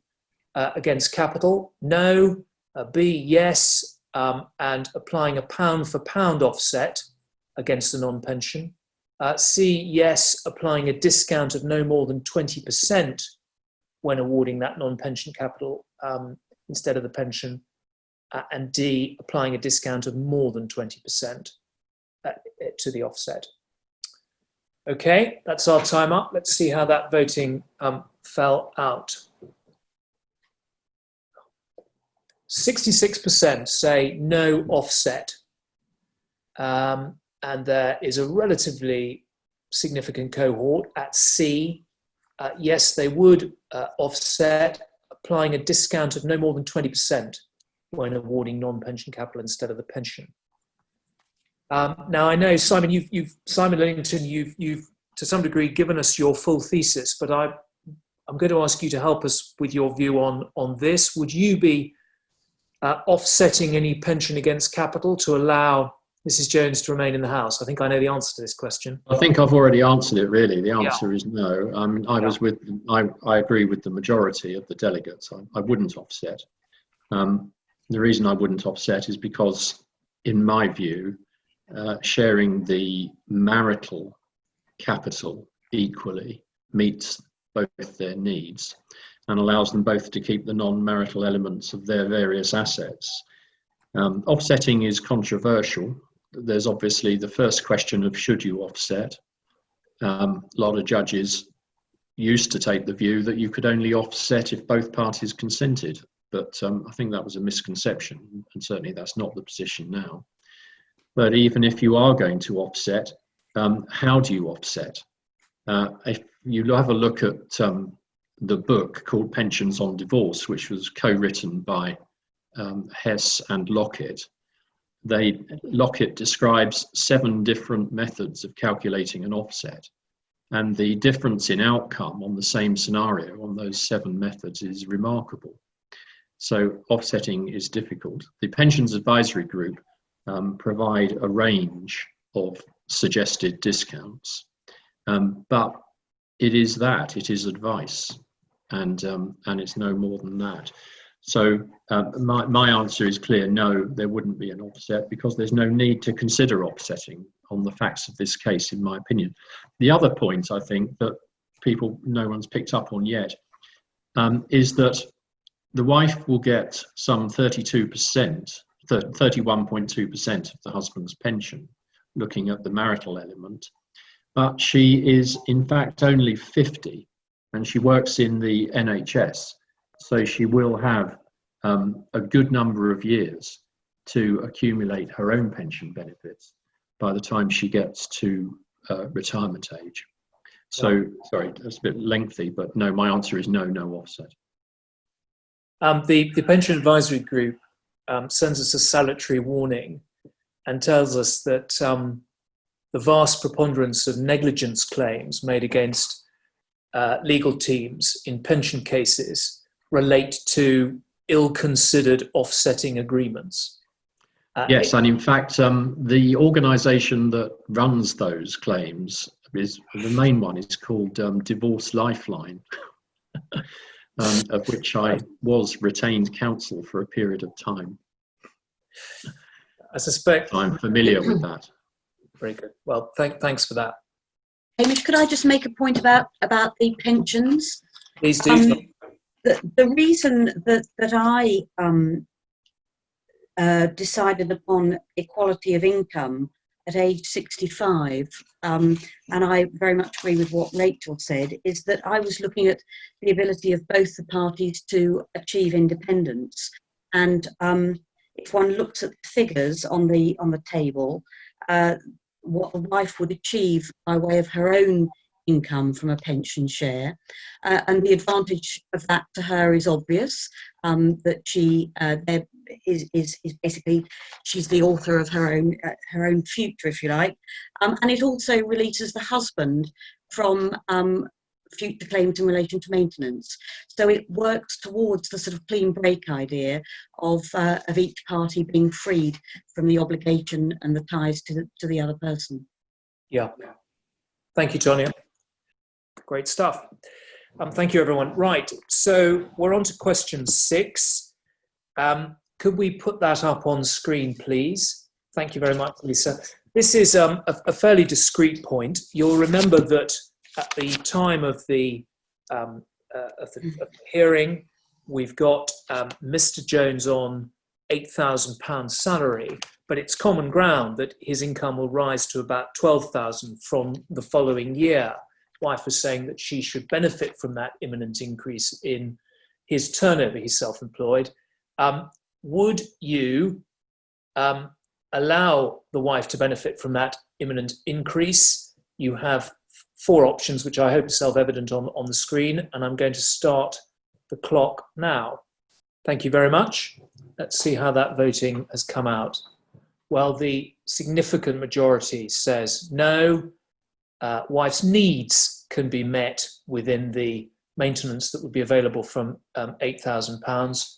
against capital? No. B, yes. And applying a pound for pound offset against the non-pension. C, yes, applying a discount of no more than 20% when awarding that non-pension capital instead of the pension. And D, applying a discount of more than 20% to the offset. Okay, that's our time up. Let's see how that voting fell out. 66% say no offset. And there is a relatively significant cohort at C. Yes, they would offset, applying a discount of no more than 20% when awarding non-pension capital instead of the pension. Now I know, Simon, Simon Lillington, you've to some degree given us your full thesis, but I'm going to ask you to help us with your view on this. Would you be offsetting any pension against capital to allow Mrs. Jones to remain in the house? I think I know the answer to this question. I think I've already answered it, really. The answer is no. I agree with the majority of the delegates. I wouldn't offset. The reason I wouldn't offset is because, in my view, sharing the marital capital equally meets both their needs and allows them both to keep the non-marital elements of their various assets. Offsetting is controversial. There's obviously the first question of should you offset. A lot of judges used to take the view that you could only offset if both parties consented, but I think that was a misconception, and certainly that's not the position now. But even if you are going to offset, how do you offset? If you have a look at the book called Pensions on Divorce, which was co-written by Hess and Lockett, Lockett describes 7 different methods of calculating an offset. And the difference in outcome on the same scenario on those 7 methods is remarkable. So offsetting is difficult. The Pensions Advisory Group provide a range of suggested discounts, but it is advice, and it's no more than that. So my answer is clear: no, there wouldn't be an offset because there's no need to consider offsetting on the facts of this case, in my opinion. The other point I think that no one's picked up on yet is that the wife will get some 31.2% of the husband's pension, looking at the marital element, but she is in fact only 50 and she works in the NHS, so she will have a good number of years to accumulate her own pension benefits by the time she gets to retirement age. So, sorry, that's a bit lengthy, but no, my answer is no, no offset. The Pension Advisory Group sends us a salutary warning and tells us that the vast preponderance of negligence claims made against legal teams in pension cases relate to ill-considered offsetting agreements. Yes, and in fact, the organisation that runs those claims is the main one is called Divorce Lifeline, of which I was retained counsel for a period of time. I suspect I'm familiar with that. Very good. Well, thanks for that. Hamish, could I just make a point about the pensions? Please do. The reason that I decided upon equality of income at age 65, and I very much agree with what Rachel said, is that I was looking at the ability of both the parties to achieve independence. And if one looks at the figures on the table, what the wife would achieve by way of her own income from a pension share, and the advantage of that to her is obvious, that she is basically, she's the author of her own future, if you like, and it also releases the husband from future claims in relation to maintenance. So it works towards the sort of clean break idea of each party being freed from the obligation and the ties to the other person. Yeah. Thank you, Tonya. Great stuff. Thank you, everyone. Right, so we're on to question 6. Could we put that up on screen, please? Thank you very much, Lisa. This is a fairly discrete point. You'll remember that at the time of the hearing, we've got Mr. Jones on £8,000 salary, but it's common ground that his income will rise to about £12,000 from the following year. Wife was saying that she should benefit from that imminent increase in his turnover. He's self-employed. Would you allow the wife to benefit from that imminent increase? You have 4 options, which I hope are self-evident on the screen, and I'm going to start the clock now. Thank you very much. Let's see how that voting has come out. Well, the significant majority says no. Wife's needs can be met within the maintenance that would be available from £8,000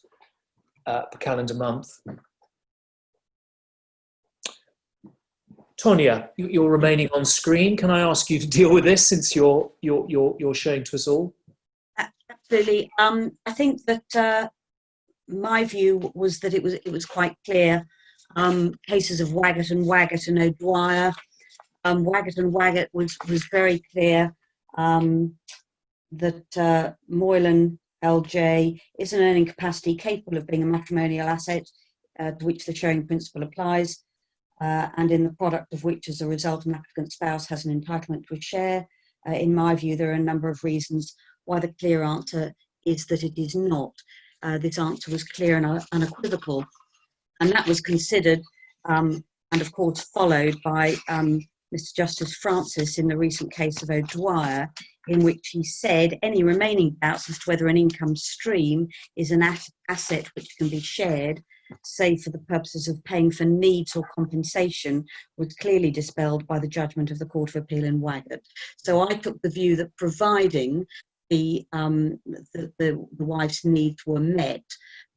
per calendar month. Tonya, you're remaining on screen. Can I ask you to deal with this since you're showing to us all? Absolutely. I think that my view was that it was quite clear. Cases of Waggett and O'Dwyer. Waggett and Waggett was very clear that Moylan LJ is an earning capacity capable of being a matrimonial asset to which the sharing principle applies, and in the product of which, as a result, an applicant spouse has an entitlement to a share. In my view, there are a number of reasons why the clear answer is that it is not. This answer was clear and unequivocal, and that was considered and, of course, followed by Mr. Justice Francis in the recent case of O'Dwyer, in which he said any remaining doubts as to whether an income stream is an asset which can be shared, save for the purposes of paying for needs or compensation, was clearly dispelled by the judgment of the Court of Appeal in Waggett. So I took the view that providing the wife's needs were met,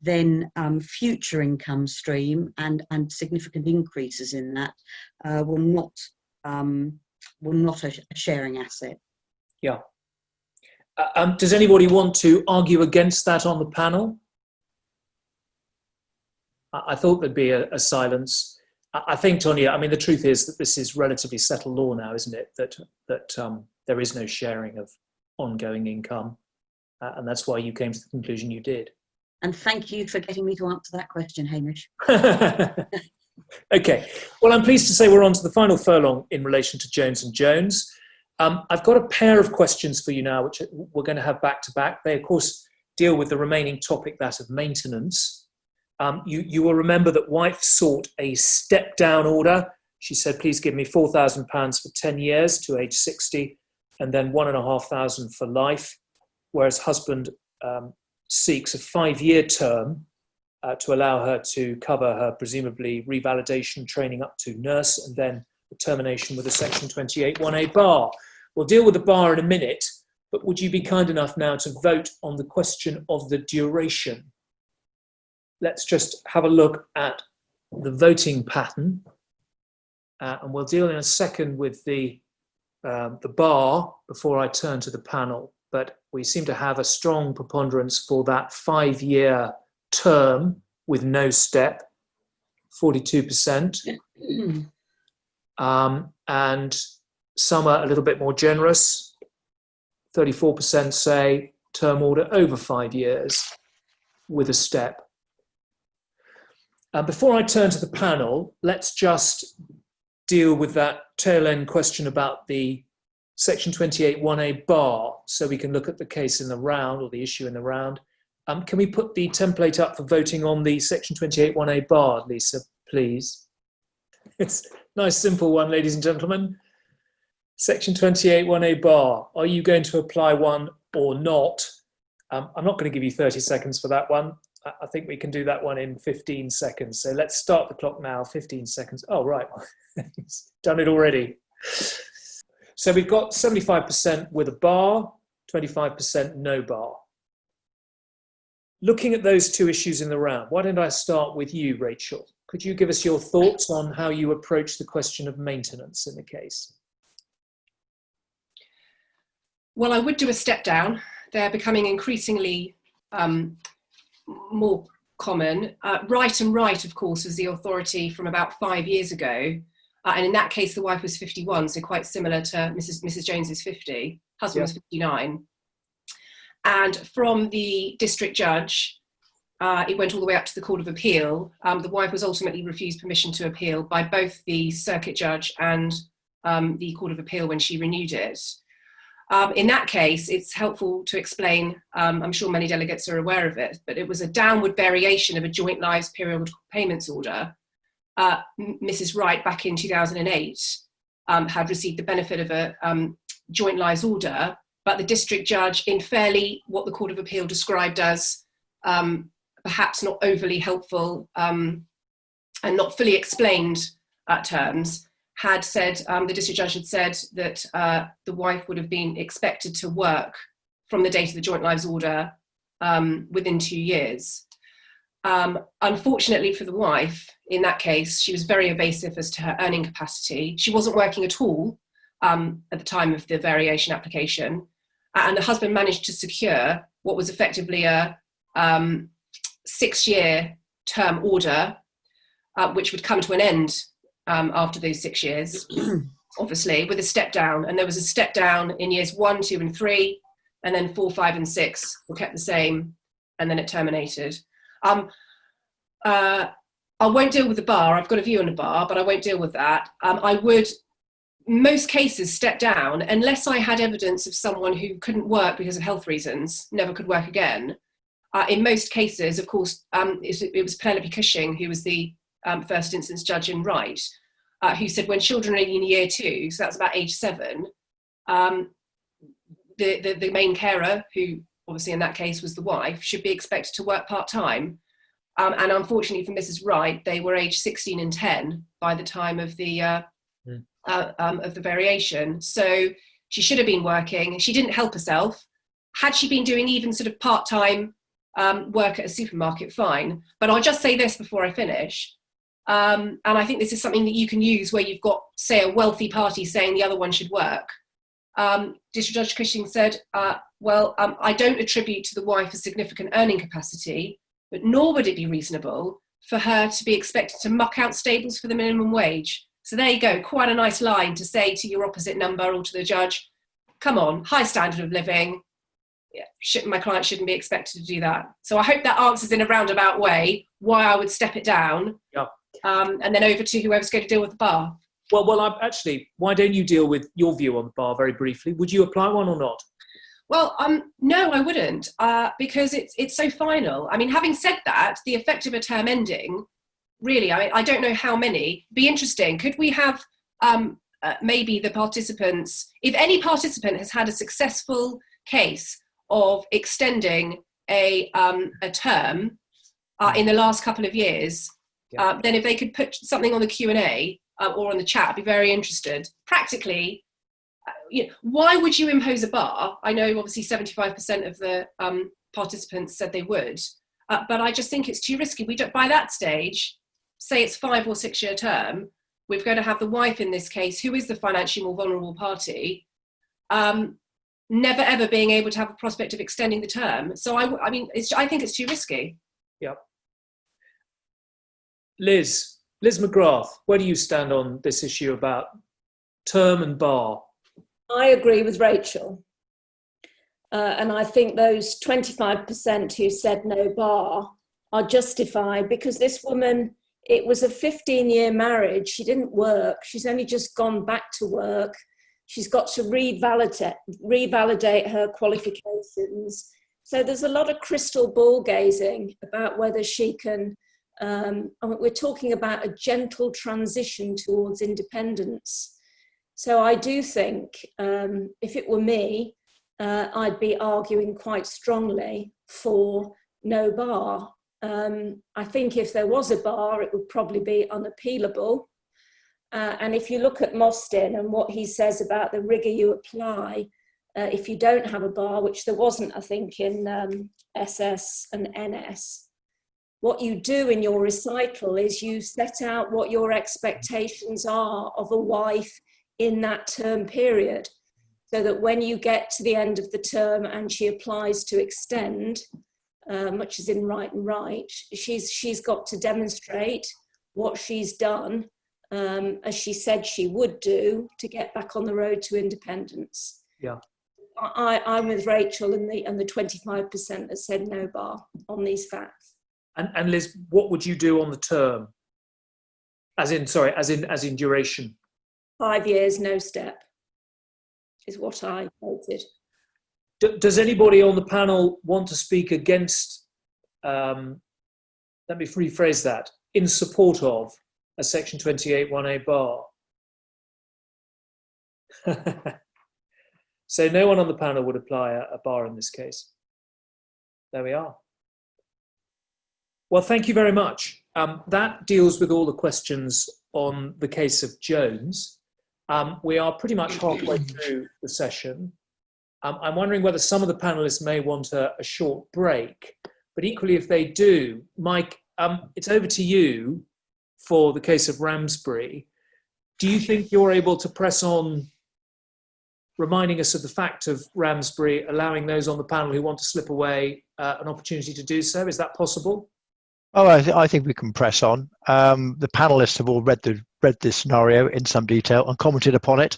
then future income stream and significant increases in that were not a sharing asset. Yeah. Does anybody want to argue against that on the panel? I thought there'd be a silence. I think, Tonya, I mean, the truth is that this is relatively settled law now, isn't it? That there is no sharing of ongoing income. And that's why you came to the conclusion you did. And thank you for getting me to answer that question, Hamish. Okay, well, I'm pleased to say we're on to the final furlong in relation to Jones and Jones. I've got a pair of questions for you now, which we're going to have back to back. They, of course, deal with the remaining topic, that of maintenance. You will remember that wife sought a step-down order. She said, please give me £4,000 for 10 years to age 60, and then £1,500 for life, whereas husband seeks a 5-year term to allow her to cover her presumably revalidation training up to nurse, and then the termination with a Section 28(1)A bar. We'll deal with the bar in a minute, but would you be kind enough now to vote on the question of the duration? Let's just have a look at the voting pattern, and we'll deal in a second with the bar before I turn to the panel. But we seem to have a strong preponderance for that 5-year term with no step, 42%. And some are a little bit more generous. 34% say term order over 5 years with a step. Before I turn to the panel, let's just deal with that tail end question about the Section 28(1)A bar, so we can look at the case in the round, or the issue in the round. Can we put the template up for voting on the Section 28(1)A bar, Lisa, please? It's a nice simple one, ladies and gentlemen. Section 28(1)A bar. Are you going to apply one or not? I'm not going to give you 30 seconds for that one. I think we can do that one in 15 seconds. So let's start the clock now, 15 seconds. Oh, right. It's done it already. So we've got 75% with a bar, 25% no bar. Looking at those two issues in the round, why don't I start with you, Rachel? Could you give us your thoughts on how you approach the question of maintenance in the case? Well, I would do a step down. They're becoming increasingly more common. Right and Right, of course, was the authority from about 5 years ago. And in that case, the wife was 51, so quite similar to Mrs. Jones is 50. Husband was 59. And from the district judge, it went all the way up to the Court of Appeal. The wife was ultimately refused permission to appeal by both the circuit judge and the Court of Appeal when she renewed it. In that case, it's helpful to explain, I'm sure many delegates are aware of it, but it was a downward variation of a joint lives periodical payments order. Mrs. Wright, back in 2008, had received the benefit of a joint lives order, but the district judge, in fairly what the Court of Appeal described as perhaps not overly helpful and not fully explained terms, had said, the district judge had said that the wife would have been expected to work from the date of the joint lives order within 2 years. Unfortunately for the wife, in that case, she was very evasive as to her earning capacity. She wasn't working at all at the time of the variation application. And the husband managed to secure what was effectively a 6-year term order, which would come to an end after those 6 years, obviously, with a step down. And there was a step down in years 1, 2, and 3, and then 4, 5, and 6 were kept the same, and then it terminated. I won't deal with the bar. I've got a view on the bar, but I won't deal with that. I would, most cases, step down unless I had evidence of someone who couldn't work because of health reasons, never could work again. In most cases, of course, it was Penelope Cushing, who was the first instance judge in Wright, who said when children are in year 2, so that's about age 7, the main carer, who obviously in that case was the wife, should be expected to work part-time. And unfortunately for Mrs. Wright, they were aged 16 and 10 by the time of the variation. So she should have been working. She didn't help herself. Had she been doing even sort of part-time work at a supermarket, fine. But I'll just say this before I finish. And I think this is something that you can use where you've got, say, a wealthy party saying the other one should work. District Judge Cushing said, I don't attribute to the wife a significant earning capacity, but nor would it be reasonable for her to be expected to muck out stables for the minimum wage. So there you go, quite a nice line to say to your opposite number or to the judge, come on, high standard of living. Yeah, my client shouldn't be expected to do that. So I hope that answers in a roundabout way why I would step it down. Yeah. And then over to whoever's going to deal with the bar. Well, actually, why don't you deal with your view on the bar very briefly? Would you apply one or not? Well, no, I wouldn't, because it's so final. I mean, having said that, the effect of a term ending, really, I don't know how many. Be interesting. Could we have maybe the participants, if any participant has had a successful case of extending a term in the last couple of years, then if they could put something on the Q&A or on the chat, I'd be very interested. Practically, why would you impose a bar? I know obviously 75% of the participants said they would, but I just think it's too risky. We don't, by that stage, say it's 5 or 6 year term, we're going to have the wife in this case, who is the financially more vulnerable party, never ever being able to have a prospect of extending the term. So I think it's too risky. Yeah. Liz Mcgrath, where do you stand on this issue about term and bar? I agree with Rachel. And I think those 25% who said no bar are justified, because this woman, it was a 15-year marriage. She didn't work. She's only just gone back to work. She's got to revalidate her qualifications. So there's a lot of crystal ball gazing about whether she can, we're talking about a gentle transition towards independence. So I do think if it were me, I'd be arguing quite strongly for no bar. I think if there was a bar, it would probably be unappealable. And if you look at Mostyn and what he says about the rigour you apply, if you don't have a bar, which there wasn't, I think, in SS and NS, what you do in your recital is you set out what your expectations are of a wife in that term period, so that when you get to the end of the term and she applies to extend, much as in right and right, she's got to demonstrate what she's done, as she said she would do, to get back on the road to independence. Yeah, I'm with Rachel and the 25% that said no bar on these facts. And Liz, what would you do on the term? As in duration? 5 years, no step, is what I voted. Does anybody on the panel want to speak against, let me rephrase that, in support of a Section 28(1)(a) bar? So no one on the panel would apply a bar in this case. There we are. Well, thank you very much. That deals with all the questions on the case of Jones. We are pretty much halfway through the session. I'm wondering whether some of the panelists may want a short break, but equally if they do, Mike, it's over to you for the case of Ramsbury. Do you think you're able to press on, reminding us of the fact of Ramsbury, allowing those on the panel who want to slip away an opportunity to do so? Is that possible? Oh, I think we can press on. The panelists have all read this scenario in some detail and commented upon it.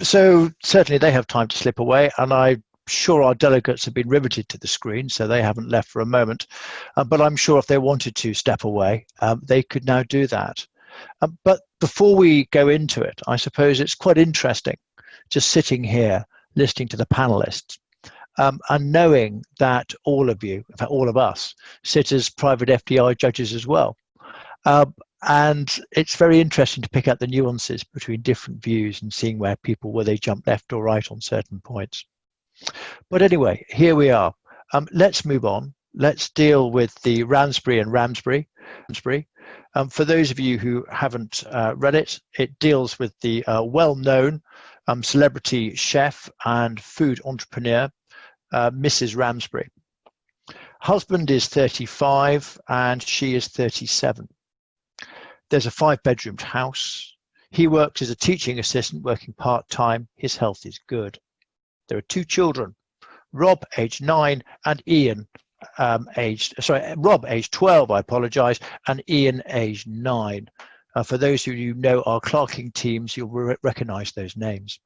So certainly they have time to slip away, and I'm sure our delegates have been riveted to the screen, so they haven't left for a moment. But I'm sure if they wanted to step away, they could now do that. But before we go into it, I suppose it's quite interesting just sitting here listening to the panelists. And knowing that all of you, in fact all of us, sit as private FDR judges as well. And it's very interesting to pick out the nuances between different views and seeing where they jump left or right on certain points. But anyway, here we are. Let's move on. Let's deal with the Ramsbury and Ramsbury. For those of you who haven't read it, it deals with the well-known celebrity chef and food entrepreneur, Mrs. Ramsbury. Husband is 35 and she is 37. There's a 5-bedroomed house. He works as a teaching assistant, working part-time. His health is good. There are 2 children, Rob, aged 9, and Ian, Rob, aged 12, I apologise, and Ian, aged 9. For those of you who know our clerking teams, you'll recognise those names.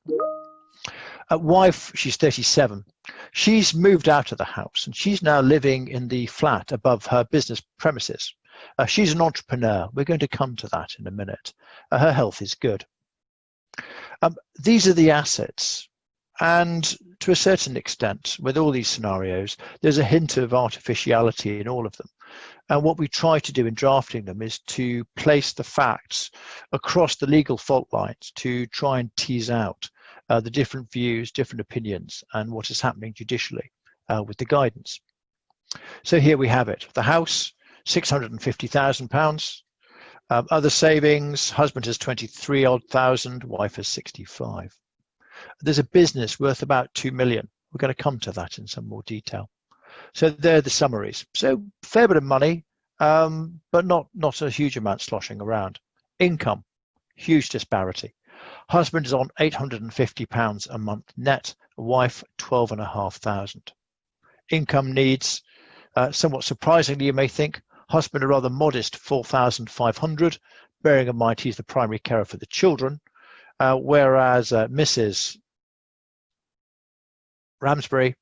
Wife, she's 37. She's moved out of the house and she's now living in the flat above her business premises. She's an entrepreneur. We're going to come to that in a minute. Her health is good. These are the assets. And to a certain extent, with all these scenarios, there's a hint of artificiality in all of them. And what we try to do in drafting them is to place the facts across the legal fault lines to try and tease out the different views, different opinions, and what is happening judicially with the guidance. So here we have it. The house, £650,000. Other savings, husband has 23 odd thousand, wife has 65. There's a business worth about 2 million. We're going to come to that in some more detail. So they're the summaries. So fair bit of money, but not a huge amount sloshing around. Income, huge disparity. Husband is on £850 a month net, wife 12,500. Income needs, somewhat surprisingly you may think, husband a rather modest 4,500, bearing in mind he's the primary carer for the children, whereas Mrs. Ramsbury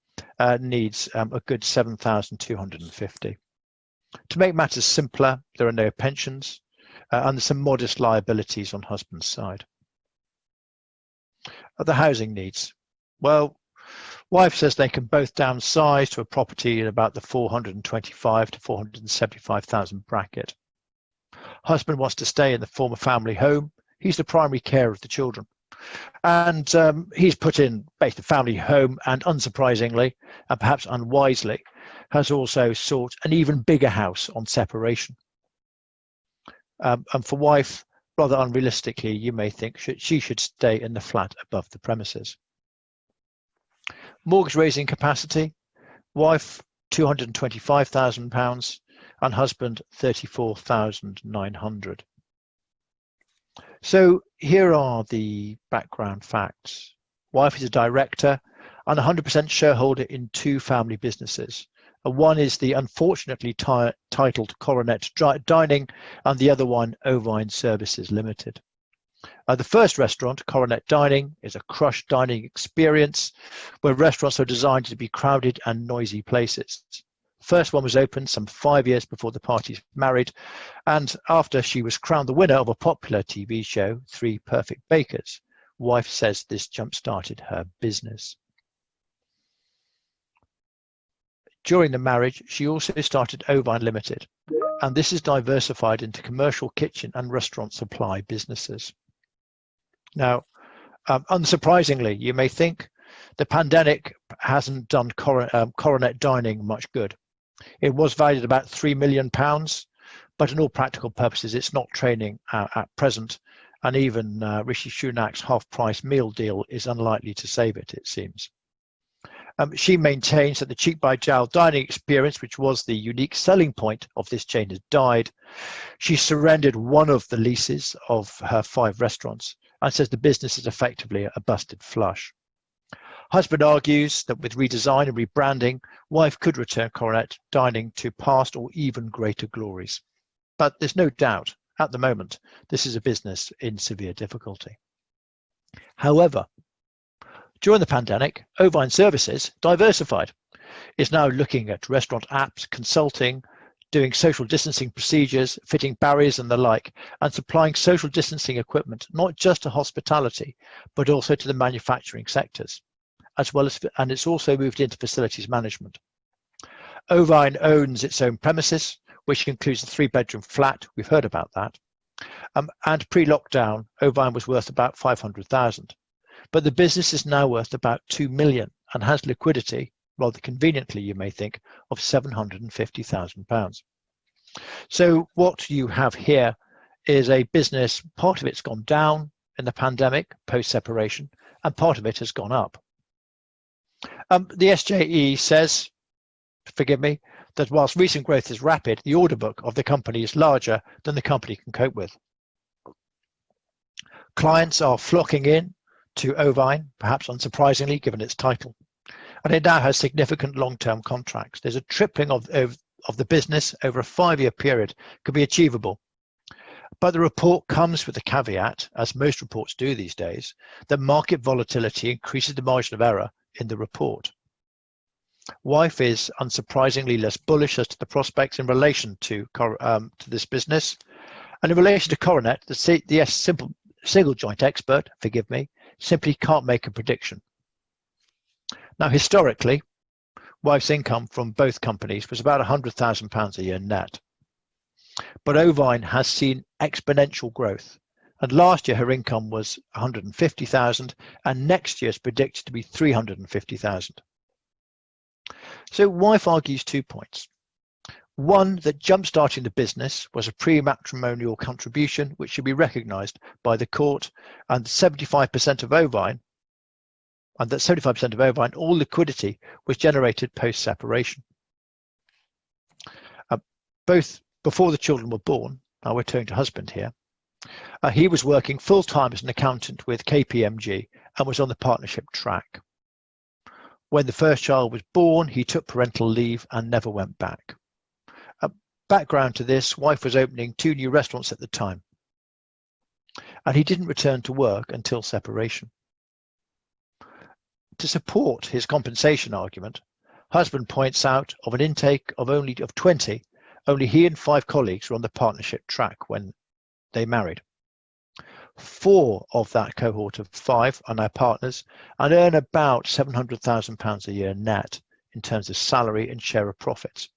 needs a good 7,250. To make matters simpler, there are no pensions and there's some modest liabilities on husband's side. The housing needs. Well, wife says they can both downsize to a property in about the 425 to 475,000 bracket. Husband wants to stay in the former family home. He's the primary carer of the children. And he's put in both the family home and, unsurprisingly, and perhaps unwisely, has also sought an even bigger house on separation. And for wife, rather unrealistically, you may think she should stay in the flat above the premises. Mortgage raising capacity, wife £225,000 and husband 34,900. So here are the background facts. Wife is a director and 100% shareholder in two family businesses. One is the unfortunately titled Coronet Dining and the other one Ovine Services Limited. The first restaurant, Coronet Dining, is a crush dining experience where restaurants are designed to be crowded and noisy places. First one was opened some 5 years before the parties married, and after she was crowned the winner of a popular TV show, Three Perfect Bakers. Wife says this jump-started her business. During the marriage, she also started Ovine Limited, and this is diversified into commercial kitchen and restaurant supply businesses. Now, unsurprisingly, you may think the pandemic hasn't done Coronet Dining much good. It was valued at about £3 million, but in all practical purposes, it's not trading at present. And even Rishi Sunak's half-price meal deal is unlikely to save it, it seems. She maintains that the cheek by jowl dining experience, which was the unique selling point of this chain, has died. She surrendered one of the leases of her 5 restaurants and says the business is effectively a busted flush. Husband argues that with redesign and rebranding, wife could return Coronet Dining to past or even greater glories. But there's no doubt, at the moment, this is a business in severe difficulty. However, during the pandemic, Ovine Services diversified. It's now looking at restaurant apps, consulting, doing social distancing procedures, fitting barriers and the like, and supplying social distancing equipment, not just to hospitality, but also to the manufacturing sectors, as well as, and it's also moved into facilities management. Ovine owns its own premises, which includes a 3-bedroom flat. We've heard about that. And pre-lockdown, Ovine was worth about 500,000. But the business is now worth about 2 million and has liquidity, rather conveniently you may think, of £750,000. So what you have here is a business, part of it's gone down in the pandemic, post-separation, and part of it has gone up. The SJE says, forgive me, that whilst recent growth is rapid, the order book of the company is larger than the company can cope with. Clients are flocking in to Ovine, perhaps unsurprisingly given its title, and it now has significant long-term contracts. There's a tripling of the business over a 5-year period could be achievable. But the report comes with a caveat, as most reports do these days, that market volatility increases the margin of error in the report. Wife is unsurprisingly less bullish as to the prospects in relation to this business. And in relation to Coronet, the single joint expert, forgive me, simply can't make a prediction. Now, historically, wife's income from both companies was about £100,000 a year net. But Ovine has seen exponential growth. And last year her income was 150,000 and next year is predicted to be 350,000. So wife argues 2 points. One, that jump-starting the business was a pre-matrimonial contribution which should be recognised by the court, and 75% of Ovine, all liquidity was generated post-separation. Both before the children were born, now we're turning to husband here, he was working full-time as an accountant with KPMG and was on the partnership track. When the first child was born, he took parental leave and never went back. Background to this, wife was opening 2 new restaurants at the time, and he didn't return to work until separation. To support his compensation argument, husband points out of an intake of 20, only he and 5 colleagues were on the partnership track when they married. 4 of that cohort of 5 are now partners and earn about £700,000 a year net in terms of salary and share of profits.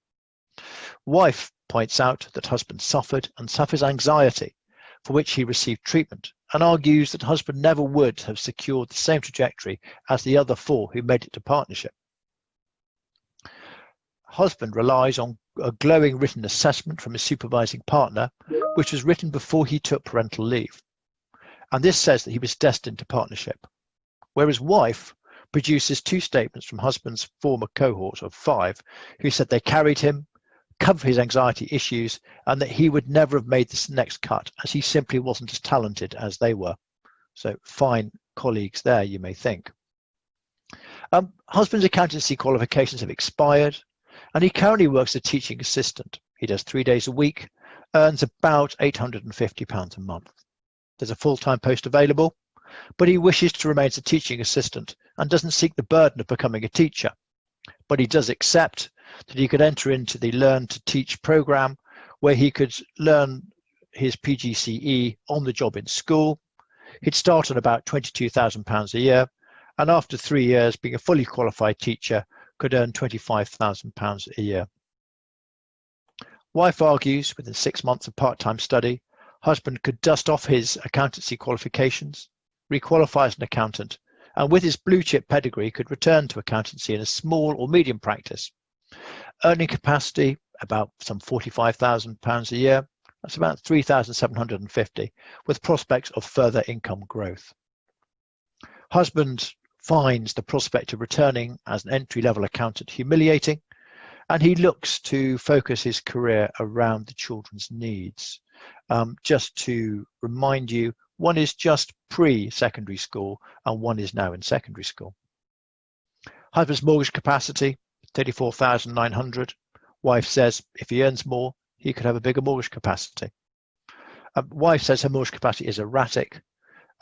Wife points out that husband suffered and suffers anxiety, for which he received treatment, and argues that husband never would have secured the same trajectory as the other 4 who made it to partnership. Husband relies on a glowing written assessment from his supervising partner, which was written before he took parental leave. And this says that he was destined to partnership. Whereas wife produces 2 statements from husband's former cohort of 5 who said they carried him, covered his anxiety issues, and that he would never have made this next cut as he simply wasn't as talented as they were. So fine colleagues there, you may think. Husband's accountancy qualifications have expired, and he currently works as a teaching assistant. He does 3 days a week, earns about £850 a month. There's a full-time post available, but he wishes to remain as a teaching assistant and doesn't seek the burden of becoming a teacher. But he does accept that he could enter into the Learn to Teach program, where he could learn his PGCE on the job in school. He'd start on about £22,000 a year, and after 3 years, being a fully qualified teacher, could earn £25,000 a year. Wife argues within 6 months of part-time study, husband could dust off his accountancy qualifications, requalify as an accountant, and with his blue chip pedigree could return to accountancy in a small or medium practice. Earning capacity about some £45,000 a year. That's about 3,750, with prospects of further income growth. Husband finds the prospect of returning as an entry-level accountant humiliating, and he looks to focus his career around the children's needs. Just to remind you, one is just pre-secondary school and one is now in secondary school. Husband's mortgage capacity, 34,900. Wife says if he earns more, he could have a bigger mortgage capacity. Wife says her mortgage capacity is erratic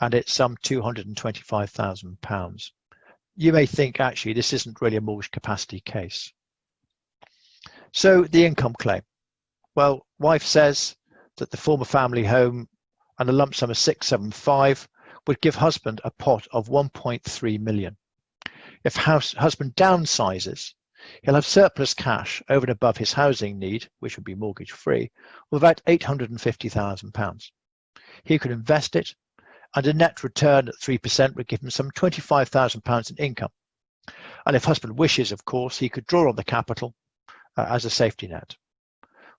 and it's some £225,000. You may think actually this isn't really a mortgage capacity case. So the income claim. Well, wife says that the former family home and a lump sum of 675 would give husband a pot of 1.3 million. If husband downsizes, he'll have surplus cash over and above his housing need, which would be mortgage free, of about £850,000. He could invest it, and a net return at 3% would give him some £25,000 in income. And if husband wishes, of course, he could draw on the capital as a safety net.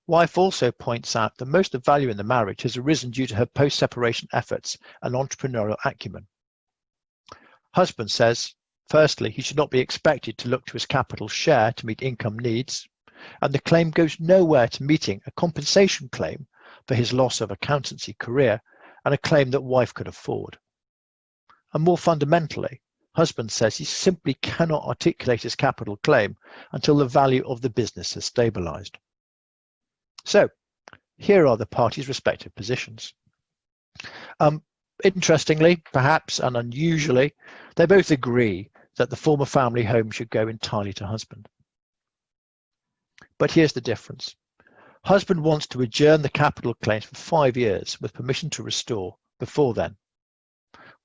Wife also points out that most of the value in the marriage has arisen due to her post-separation efforts and entrepreneurial acumen. Husband says, firstly, he should not be expected to look to his capital share to meet income needs, and the claim goes nowhere to meeting a compensation claim for his loss of accountancy career and a claim that wife could afford. And more fundamentally, husband says he simply cannot articulate his capital claim until the value of the business has stabilized. So here are the parties' respective positions. Interestingly, perhaps, and unusually, they both agree that the former family home should go entirely to husband. But here's the difference. Husband wants to adjourn the capital claims for 5 years with permission to restore before then.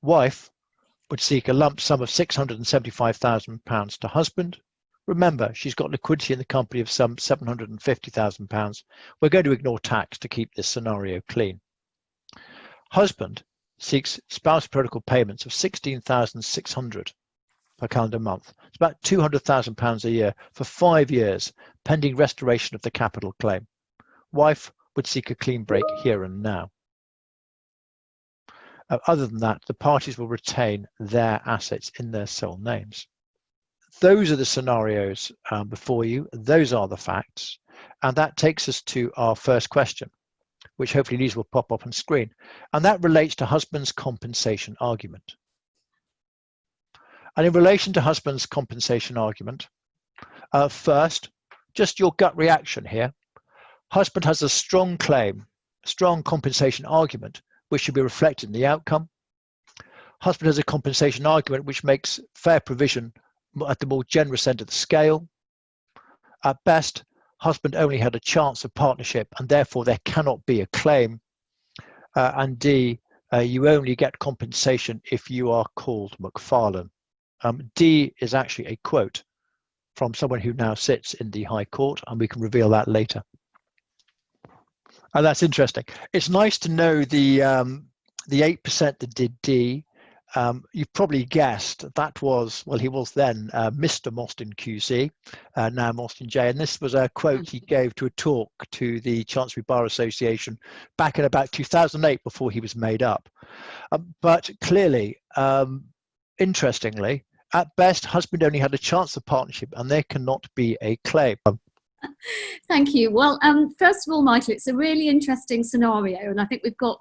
Wife would seek a lump sum of £675,000 to husband. Remember, she's got liquidity in the company of some £750,000. We're going to ignore tax to keep this scenario clean. Husband seeks spouse protocol payments of £16,600 per calendar month. It's about £200,000 a year for 5 years, pending restoration of the capital claim. Wife would seek a clean break here and now. Other than that, the parties will retain their assets in their sole names. Those are the scenarios before you. Those are the facts. And that takes us to our first question, which hopefully these will pop up on screen. And that relates to husband's compensation argument. And in relation to husband's compensation argument, first, just your gut reaction here. Husband has a strong claim, strong compensation argument, which should be reflected in the outcome. Husband has a compensation argument which makes fair provision at the more generous end of the scale. At best, husband only had a chance of partnership and therefore there cannot be a claim. And D, you only get compensation if you are called McFarlane. D is actually a quote from someone who now sits in the High Court, and we can reveal that later. And that's interesting. It's nice to know the 8% that did D. You've probably guessed that was, well, he was then Mr. Mostyn QC, now Mostyn J. And this was a quote he gave to a talk to the Chancery Bar Association back in about 2008 before he was made up. But clearly, interestingly, at best, husband only had a chance of partnership and there cannot be a claim. Thank you. Well, first of all, Michael, it's a really interesting scenario, and I think we've got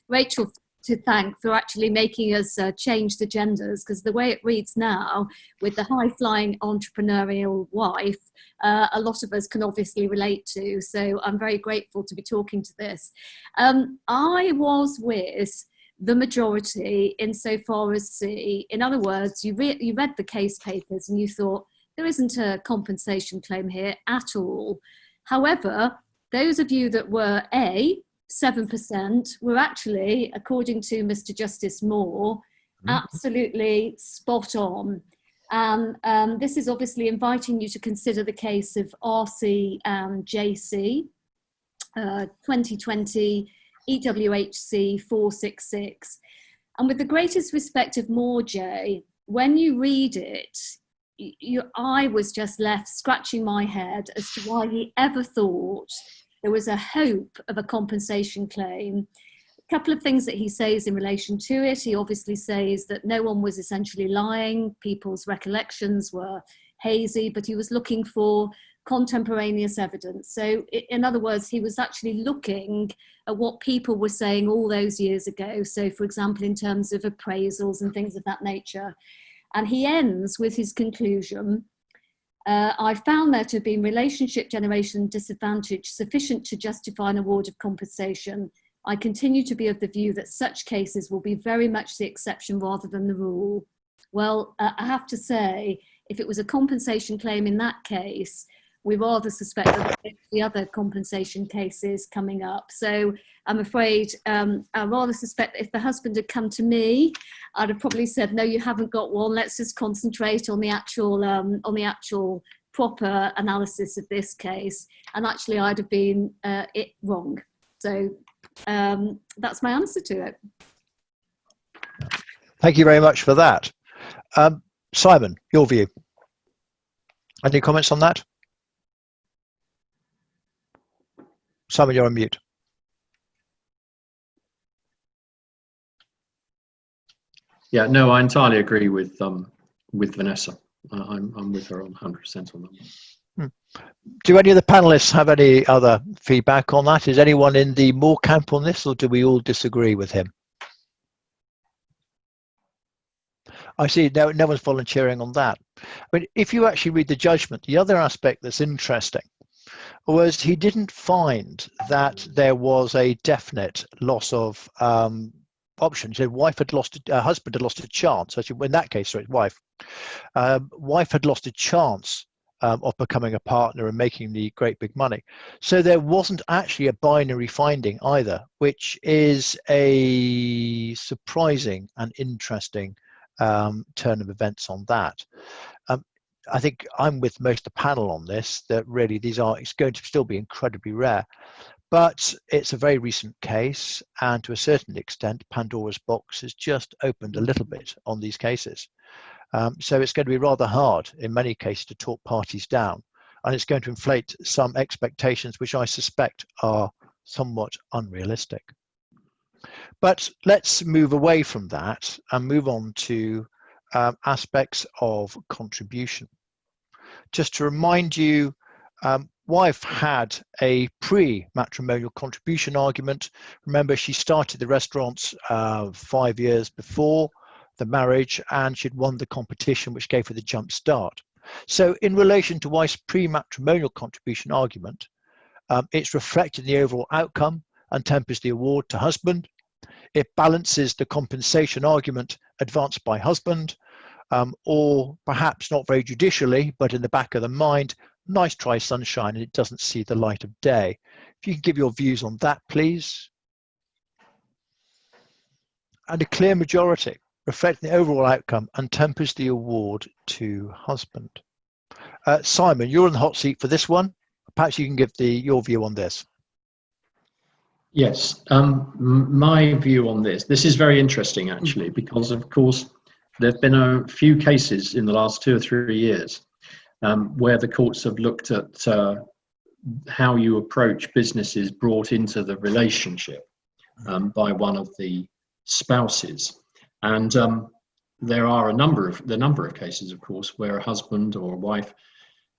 Rachel to thank for actually making us change the genders, because the way it reads now, with the high-flying entrepreneurial wife, a lot of us can obviously relate to. So I'm very grateful to be talking to this. I was with the majority insofar as C. In other words, you read the case papers and you thought, there isn't a compensation claim here at all. However, those of you that were A, 7%, were actually, according to Mr. Justice Moore, absolutely spot on. And this is obviously inviting you to consider the case of RC and JC, 2020 EWHC 466. And with the greatest respect of Moore, J, when you read it, I was just left scratching my head as to why he ever thought there was a hope of a compensation claim. A couple of things that he says in relation to it. He obviously says that no one was essentially lying. People's recollections were hazy, but he was looking for contemporaneous evidence. So in other words, he was actually looking at what people were saying all those years ago. So for example, in terms of appraisals and things of that nature. And he ends with his conclusion, I found there to have been relationship generation disadvantage sufficient to justify an award of compensation. I continue to be of the view that such cases will be very much the exception rather than the rule. Well, I have to say, if it was a compensation claim in that case, we rather suspect that there will be other compensation cases coming up. So I'm afraid I rather suspect that if the husband had come to me, I'd have probably said, no, you haven't got one. Let's just concentrate on the actual proper analysis of this case. And actually I'd have been it wrong. So that's my answer to it. Thank you very much for that. Simon, your view. Any comments on that? Simon, you're on mute. Yeah, no, I entirely agree with Vanessa. I'm with her on 100% on that one. Do any of the panelists have any other feedback on that? Is anyone in the Moore camp on this, or do we all disagree with him? I see no one's volunteering on that. I mean, if you actually read the judgment, the other aspect that's interesting was he didn't find that there was a definite loss of options. So husband had lost a chance. Actually, in that case, sorry, wife had lost a chance of becoming a partner and making the great big money. So there wasn't actually a binary finding either, which is a surprising and interesting turn of events on that. I think I'm with most of the panel on this, that really it's going to still be incredibly rare. But it's a very recent case, and to a certain extent, Pandora's box has just opened a little bit on these cases. So it's going to be rather hard in many cases to talk parties down, and it's going to inflate some expectations which I suspect are somewhat unrealistic. But let's move away from that and move on to aspects of contribution. Just to remind you, wife had a pre-matrimonial contribution argument. Remember, she started the restaurants 5 years before the marriage, and she'd won the competition, which gave her the jump start. So in relation to wife's pre-matrimonial contribution argument, it's reflected in the overall outcome and tempers the award to husband. It balances the compensation argument advanced by husband, or perhaps not very judicially, but in the back of the mind, nice try sunshine, and it doesn't see the light of day. If you can give your views on that, please. And a clear majority, reflecting the overall outcome and tempers the award to husband. Simon, you're in the hot seat for this one. Perhaps you can give your view on this. Yes, my view on this is very interesting actually, because of course there have been a few cases in the last 2 or 3 years where the courts have looked at how you approach businesses brought into the relationship by one of the spouses. And there are a number of cases, of course, where a husband or a wife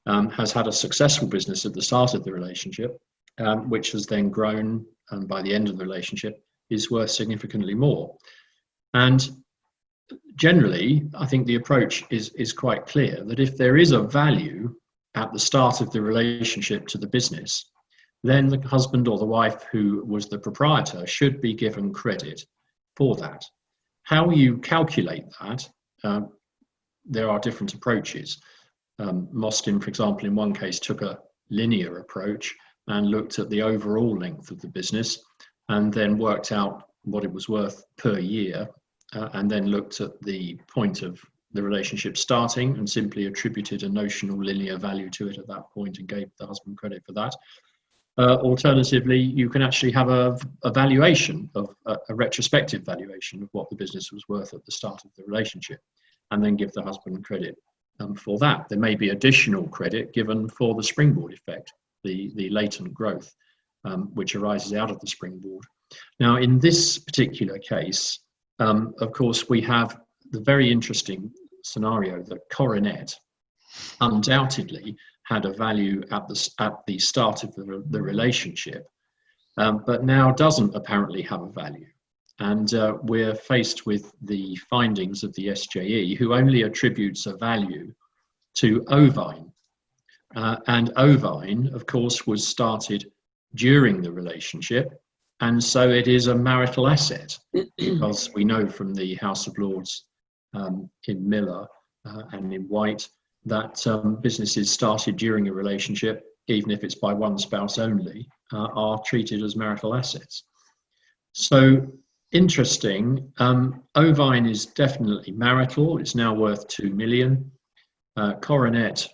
has had a successful business at the start of the relationship, which has then grown, and by the end of the relationship is worth significantly more. And generally, I think the approach is quite clear, that if there is a value at the start of the relationship to the business, then the husband or the wife who was the proprietor should be given credit for that. How you calculate that, there are different approaches. Mostyn, for example, in one case took a linear approach and looked at the overall length of the business and then worked out what it was worth per year, and then looked at the point of the relationship starting and simply attributed a notional linear value to it at that point and gave the husband credit for that. Alternatively, you can actually have a valuation of a retrospective valuation of what the business was worth at the start of the relationship, and then give the husband credit for that. There may be additional credit given for the springboard effect, the latent growth which arises out of the springboard. Now, in this particular case, of course, we have the very interesting scenario that Coronet undoubtedly had a value at the start of the relationship, but now doesn't apparently have a value. And we're faced with the findings of the SJE, who only attributes a value to ovine. And ovine, of course, was started during the relationship, and so it is a marital asset, because we know from the House of Lords in Miller and in White that businesses started during a relationship, even if it's by one spouse only, are treated as marital assets. So interesting. Ovine is definitely marital. It's now worth 2 million. Coronet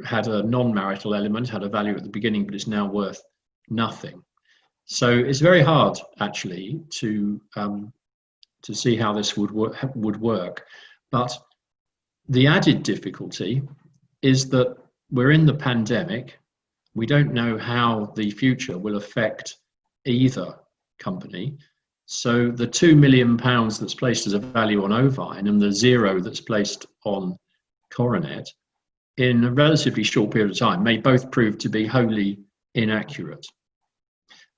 had a non-marital element, had a value at the beginning, but it's now worth nothing. So it's very hard actually to see how this would work. But the added difficulty is that we're in the pandemic. We don't know how the future will affect either company. So the £2 million that's placed as a value on Ovine and the 0 that's placed on Coronet in a relatively short period of time may both prove to be wholly inaccurate.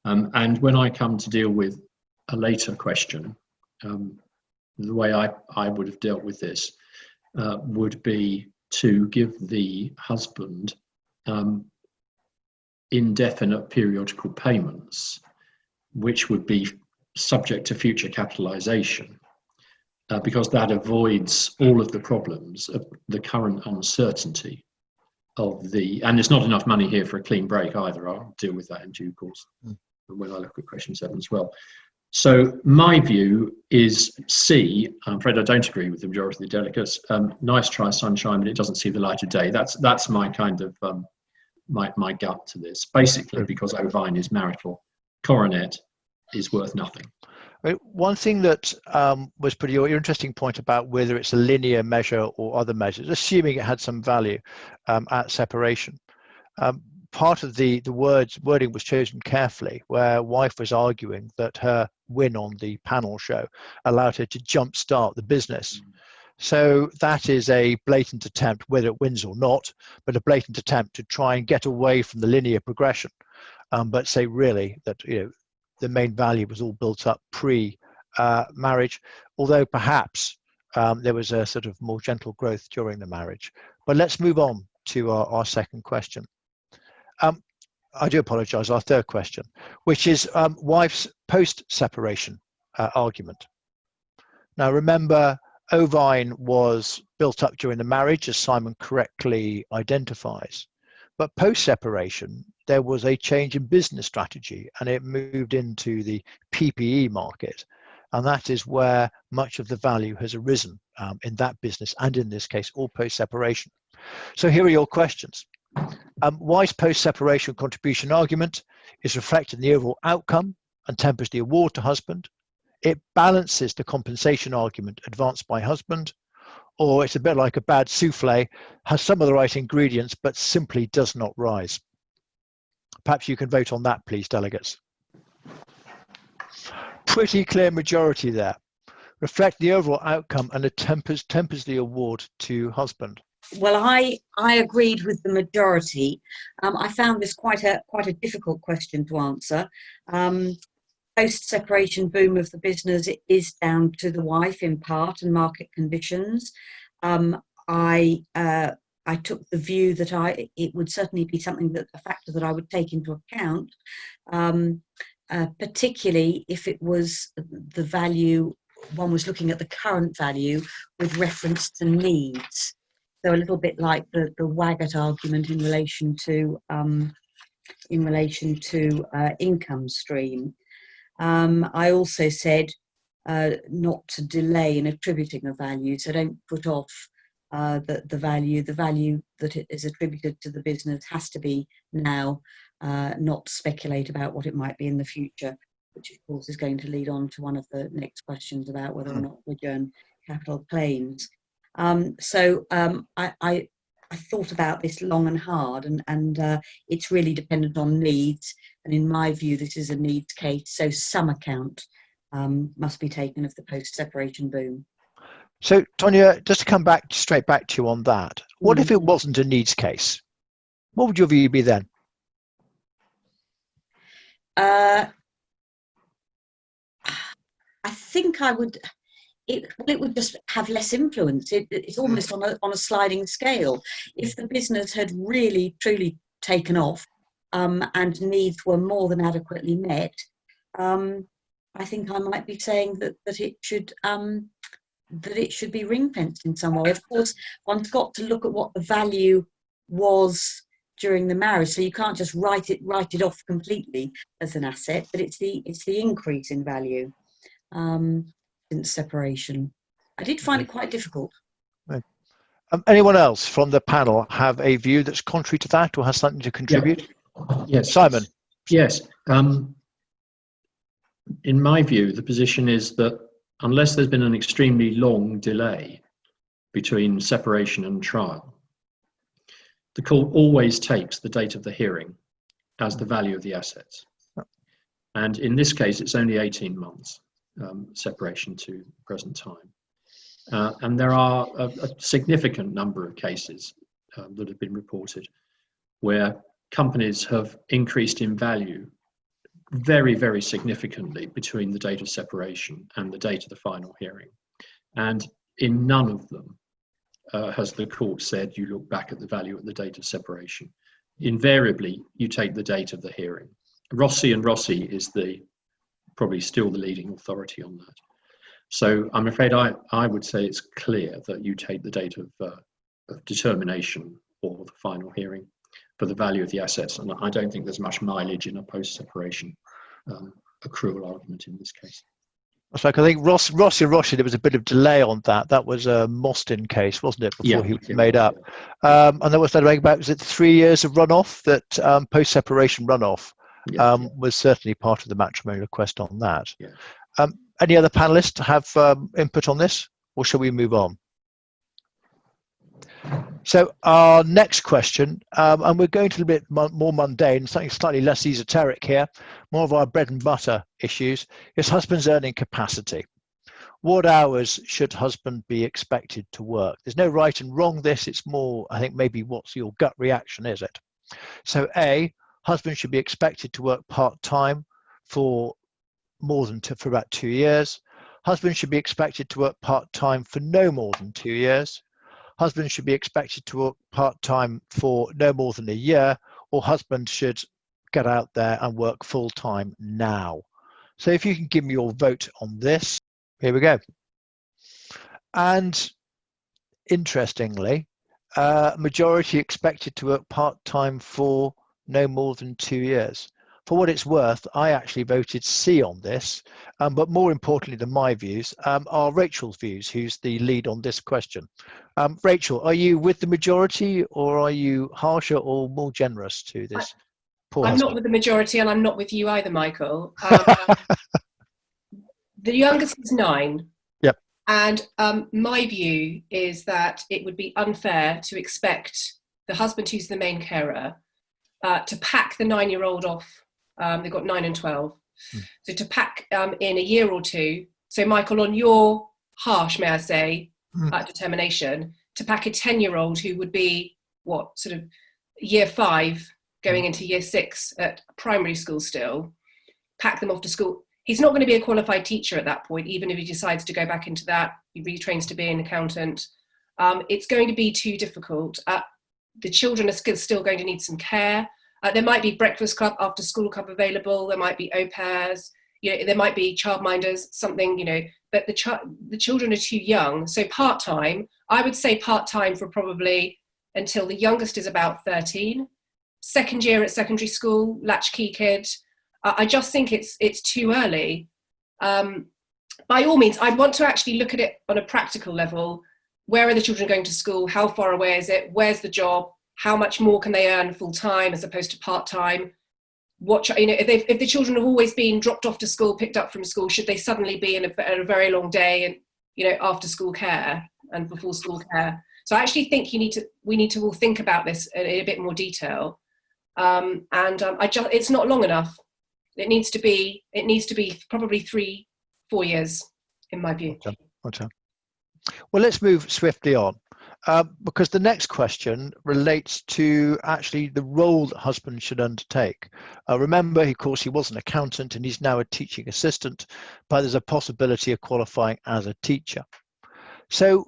And when I come to deal with a later question, the way I would have dealt with this would be to give the husband indefinite periodical payments, which would be subject to future capitalisation, because that avoids all of the problems of the current uncertainty of and there's not enough money here for a clean break either. I'll deal with that in due course when I look at question 7 as well. So my view is C. I'm afraid I don't agree with the majority of the delegates. Nice try, sunshine, but it doesn't see the light of day. That's my kind of my gut to this. Basically, because ovine is marital, coronet is worth nothing. One thing that was pretty interesting point about whether it's a linear measure or other measures, assuming it had some value at separation. Part of the wording was chosen carefully, where wife was arguing that her win on the panel show allowed her to jumpstart the business. So that is a blatant attempt, whether it wins or not, but a blatant attempt to try and get away from the linear progression, but say really that the main value was all built up pre-marriage, although perhaps there was a sort of more gentle growth during the marriage. But let's move on to our second question. I do apologise, our third question, which is wife's post-separation argument. Now remember, ovine was built up during the marriage, as Simon correctly identifies. But post-separation, there was a change in business strategy and it moved into the PPE market. And that is where much of the value has arisen in that business and in this case, all post-separation. So here are your questions. Why's post-separation contribution argument is reflected in the overall outcome and tempers the award to husband. It balances the compensation argument advanced by husband, or it's a bit like a bad souffle, has some of the right ingredients, but simply does not rise. Perhaps you can vote on that, please, delegates. Pretty clear majority there. Reflect the overall outcome and it tempers the award to husband. Well, I agreed with the majority. I found this quite a difficult question to answer. Post-separation boom of the business is down to the wife in part and market conditions. I took the view that it would certainly be a factor that I would take into account, particularly if it was the value, one was looking at the current value with reference to needs. So a little bit like the Waggett argument in relation to income stream. I also said not to delay in attributing a value, so don't put off the value that it is attributed to the business has to be now, not speculate about what it might be in the future, which of course is going to lead on to one of the next questions about whether or not we earn capital claims. I thought about this long and hard, and it's really dependent on needs. And in my view, this is a needs case, so some account must be taken of the post-separation boom. So, Tonya, just to come straight back to you on that, what if it wasn't a needs case? What would your view be then? I think I would. It would just have less influence. It's almost on a sliding scale. If the business had really truly taken off and needs were more than adequately met, I think I might be saying that it should be ring fenced in some way. Of course, one's got to look at what the value was during the marriage, so you can't just write it off completely as an asset. But it's the increase in value. Since separation. I did find it quite difficult. Right. Anyone else from the panel have a view that's contrary to that or has something to contribute? Yeah. Yes. Simon. Yes. In my view, the position is that unless there's been an extremely long delay between separation and trial, the court always takes the date of the hearing as the value of the assets. And in this case, it's only 18 months. Separation to present time. And there are a significant number of cases that have been reported where companies have increased in value very, very significantly between the date of separation and the date of the final hearing. And in none of them has the court said you look back at the value at the date of separation. Invariably, you take the date of the hearing. Rossi and Rossi is probably still the leading authority on that. So I'm afraid I would say it's clear that you take the date of determination or the final hearing for the value of the assets. And I don't think there's much mileage in a post-separation accrual argument in this case. It's like, I think Rossi, there was a bit of delay on that. That was a Mostyn case, wasn't it, before he was made up? And there was that about, was it 3 years of runoff, that post-separation runoff was certainly part of the matrimonial request on that. Any other panelists have input on this, or shall we move on? So our next question, and we're going to a bit more mundane, something slightly less esoteric here, more of our bread and butter issues, is husband's earning capacity. What hours should husband be expected to work? There's no right and wrong this, it's more, I think, maybe what's your gut reaction, is it? So A, husband should be expected to work part-time for for about 2 years. Husband should be expected to work part-time for no more than 2 years. Husband should be expected to work part-time for no more than a year, or husband should get out there and work full-time now. So if you can give me your vote on this, here we go. And interestingly, majority expected to work part-time for no more than 2 years. For what it's worth, I actually voted C on this, but more importantly than my views are Rachel's views, who's the lead on this question. Rachel, are you with the majority, or are you harsher or more generous to this poor husband? I'm not with the majority, and I'm not with you either, Michael. The youngest is 9. Yep. And my view is that it would be unfair to expect the husband, who's the main carer, to pack the 9-year-old off. They've got 9 and 12. So to pack in a year or two. So Michael, on your harsh, may I say, determination, to pack a 10-year-old who would be what, sort of year 5 going into year 6 at primary school still, pack them off to school. He's not going to be a qualified teacher at that point, even if he decides to go back into that, he retrains to be an accountant. It's going to be too difficult. The children are still going to need some care. There might be breakfast club, after school club available. There might be au pairs. There might be childminders, something, but the children are too young. So part-time, I would say part-time for probably until the youngest is about 13. Second year at secondary school, latchkey kid. I just think it's too early. By all means, I'd want to actually look at it on a practical level. Where are the children going to school? How far away is it? Where's the job? How much more can they earn full time as opposed to part time? If the children have always been dropped off to school, picked up from school, should they suddenly be in a very long day and after school care and before school care? So I actually think we need to all think about this in a bit more detail. It's not long enough. It needs to be probably 3-4 years, in my view. Okay. Well, let's move swiftly on, because the next question relates to actually the role that husband should undertake. Remember, of course, he was an accountant and he's now a teaching assistant, but there's a possibility of qualifying as a teacher. So,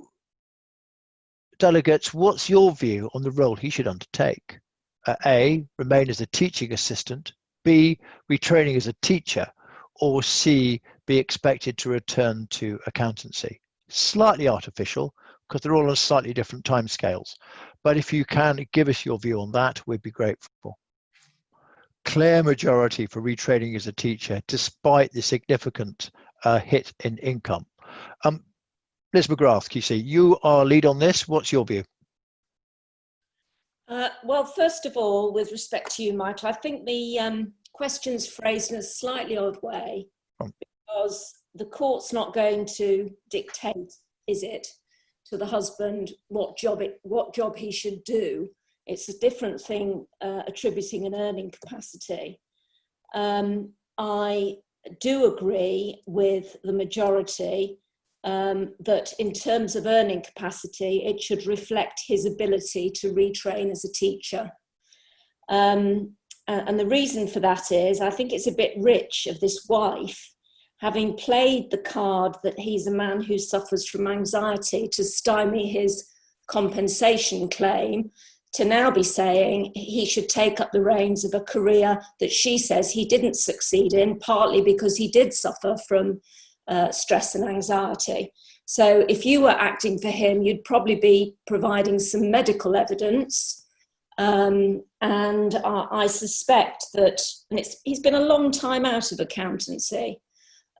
delegates, what's your view on the role he should undertake? A, remain as a teaching assistant, B, retraining as a teacher, or C, be expected to return to accountancy? Slightly artificial, because they're all on slightly different timescales. But if you can give us your view on that, we'd be grateful. Clear majority for retraining as a teacher, despite the significant hit in income. Liz Mcgrath, QC, you are lead on this. What's your view? Well, first of all, with respect to you, Michael, I think the question's phrased in a slightly odd way, because the court's not going to dictate, is it, to the husband what job he should do. It's a different thing attributing an earning capacity. I do agree with the majority that in terms of earning capacity, it should reflect his ability to retrain as a teacher. And the reason for that is, I think it's a bit rich of this wife, having played the card that he's a man who suffers from anxiety, to stymie his compensation claim, to now be saying he should take up the reins of a career that she says he didn't succeed in, partly because he did suffer from stress and anxiety. So if you were acting for him, you'd probably be providing some medical evidence And I suspect that, and he's been a long time out of accountancy.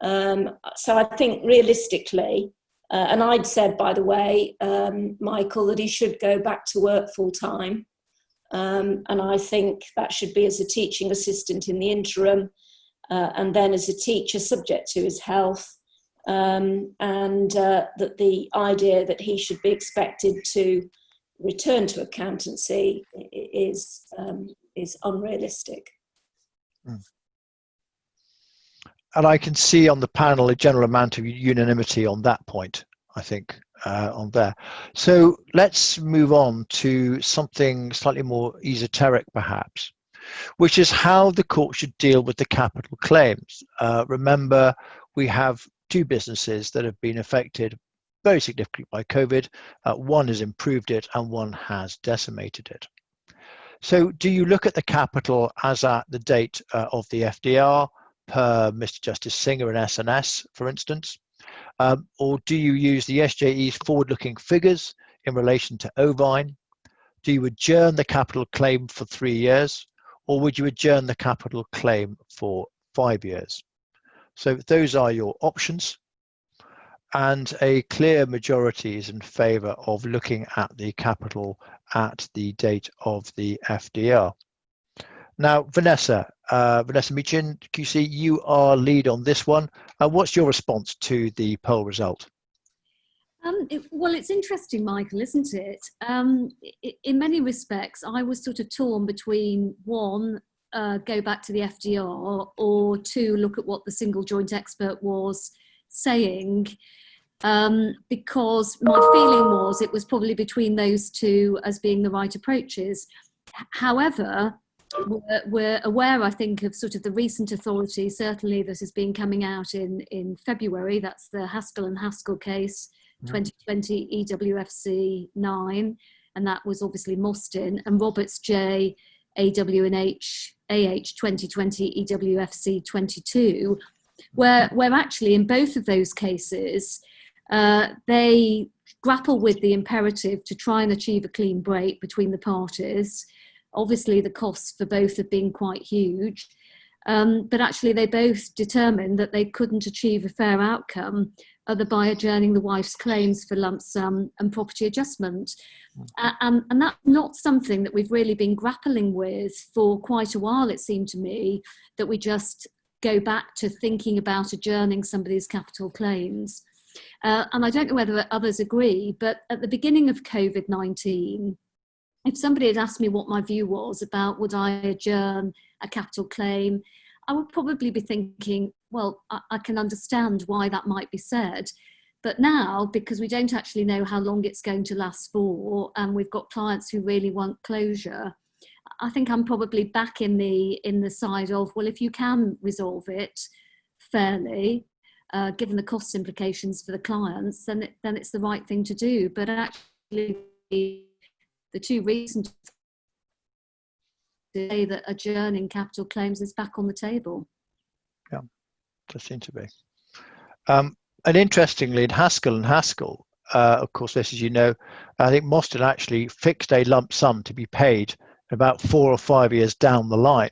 So I think realistically, and I'd said, by the way, Michael, that he should go back to work full time. And I think that should be as a teaching assistant in the interim, and then as a teacher, subject to his health. And that the idea that he should be expected to return to accountancy is unrealistic. And I can see on the panel a general amount of unanimity on that point, I think, on there. So let's move on to something slightly more esoteric, perhaps, which is how the court should deal with the capital claims. Remember, we have two businesses that have been affected very significantly by COVID. One has improved it and one has decimated it. So do you look at the capital as at the date of the FDR per Mr. Justice Singer and SNS, for instance? Or do you use the SJE's forward-looking figures in relation to Ovine? Do you adjourn the capital claim for 3 years? Or would you adjourn the capital claim for 5 years? So those are your options. And a clear majority is in favour of looking at the capital at the date of the FDR. Now, Vanessa Meacham, QC, you are lead on this one. What's your response to the poll result? Well, it's interesting, Michael, isn't it? In many respects, I was sort of torn between one, go back to the FDR, or two, look at what the single joint expert was saying, because my feeling was it was probably between those two as being the right approaches. However, we're aware, I think, of sort of the recent authority, certainly that has been coming out in February. That's the Haskell and Haskell case, 2020 EWFC 9, and that was obviously Mostyn, and Roberts J, AW&H, AH 2020 EWFC 22, where actually in both of those cases, they grapple with the imperative to try and achieve a clean break between the parties. Obviously, the costs for both have been quite huge, but actually they both determined that they couldn't achieve a fair outcome other by adjourning the wife's claims for lump sum and property adjustment. And that's not something that we've really been grappling with for quite a while, it seemed to me, that we just go back to thinking about adjourning some of these capital claims. And I don't know whether others agree, but at the beginning of COVID-19, if somebody had asked me what my view was about would I adjourn a capital claim, I would probably be thinking, well, I can understand why that might be said. But now, because we don't actually know how long it's going to last for, and we've got clients who really want closure, I think I'm probably back in the side of, well, if you can resolve it fairly, given the cost implications for the clients, then it's the right thing to do. But actually, the two reasons say that adjourning capital claims is back on the table. Yeah, does seem to be. And interestingly, in Haskell and Haskell, of course, this, as you know, I think Mostyn actually fixed a lump sum to be paid about 4 or 5 years down the line.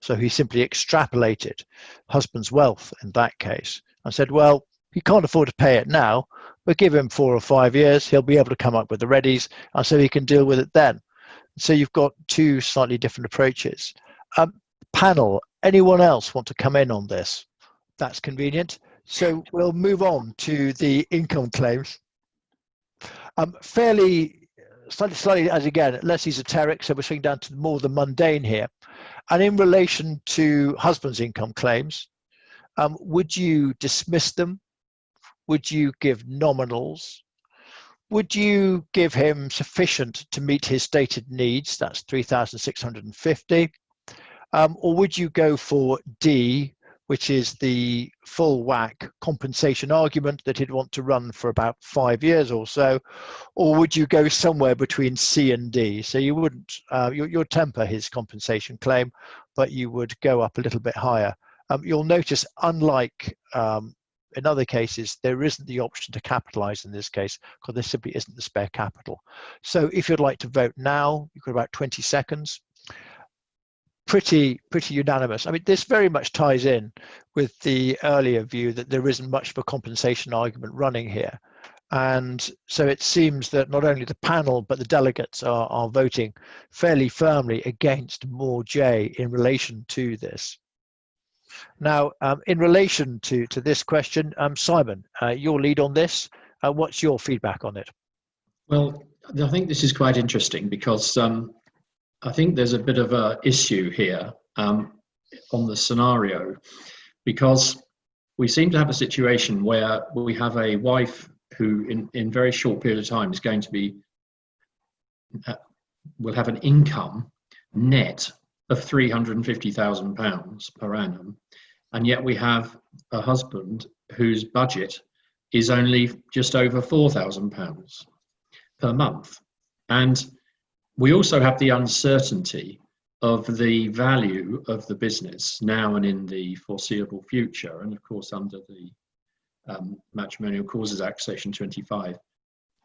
So he simply extrapolated husband's wealth in that case and said, well, he can't afford to pay it now, but give him 4 or 5 years, he'll be able to come up with the readies, and so he can deal with it then. So you've got two slightly different approaches. Panel, anyone else want to come in on this? That's convenient. So we'll move on to the income claims. Slightly, as again, less esoteric, so we're swinging down to more the mundane here. And in relation to husband's income claims, would you dismiss them? Would you give nominals? Would you give him sufficient to meet his stated needs? That's 3,650. Or would you go for D, which is the full whack compensation argument that he'd want to run for about 5 years or so? Or would you go somewhere between C and D? So you wouldn't, you'll temper his compensation claim, but you would go up a little bit higher. You'll notice, unlike In other cases, there isn't the option to capitalise in this case because there simply isn't the spare capital. So if you'd like to vote now, you've got about 20 seconds. Pretty unanimous. I mean, this very much ties in with the earlier view that there isn't much of a compensation argument running here. And so it seems that not only the panel, but the delegates are voting fairly firmly against more J in relation to this. Now, in relation to this question, Simon, your lead on this, what's your feedback on it? Well, I think this is quite interesting because I think there's a bit of an issue here on the scenario, because we seem to have a situation where we have a wife who in very short period of time is going to be, will have an income net of £350,000 per annum. And yet we have a husband whose budget is only just over £4,000 per month. And we also have the uncertainty of the value of the business now and in the foreseeable future. And of course, under the Matrimonial Causes Act, Section 25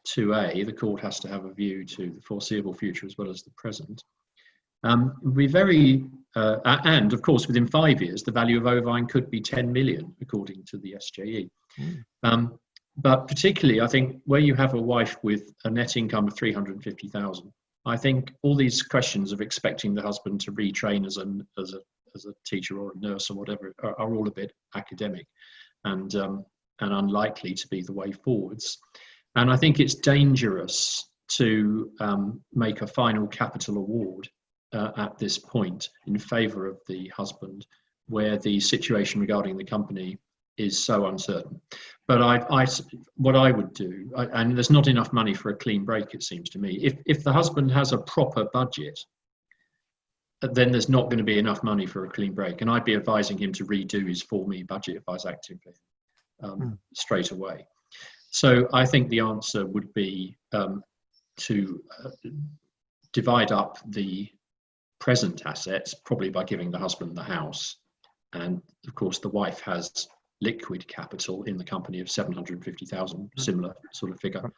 2A, the court has to have a view to the foreseeable future as well as the present. We very, and of course, within 5 years, the value of ovine could be 10 million, according to the SJE. But particularly, I think where you have a wife with a net income of 350,000, I think all these questions of expecting the husband to retrain as a teacher or a nurse or whatever are all a bit academic and unlikely to be the way forwards. And I think it's dangerous to make a final capital award at this point in favour of the husband, where the situation regarding the company is so uncertain. But what I would do, and there's not enough money for a clean break, it seems to me. If the husband has a proper budget, then there's not going to be enough money for a clean break. And I'd be advising him to redo his 4Me budget if I was actively straight away. So I think the answer would be to divide up the present assets, probably by giving the husband the house. And of course, the wife has liquid capital in the company of 750,000, similar sort of figure.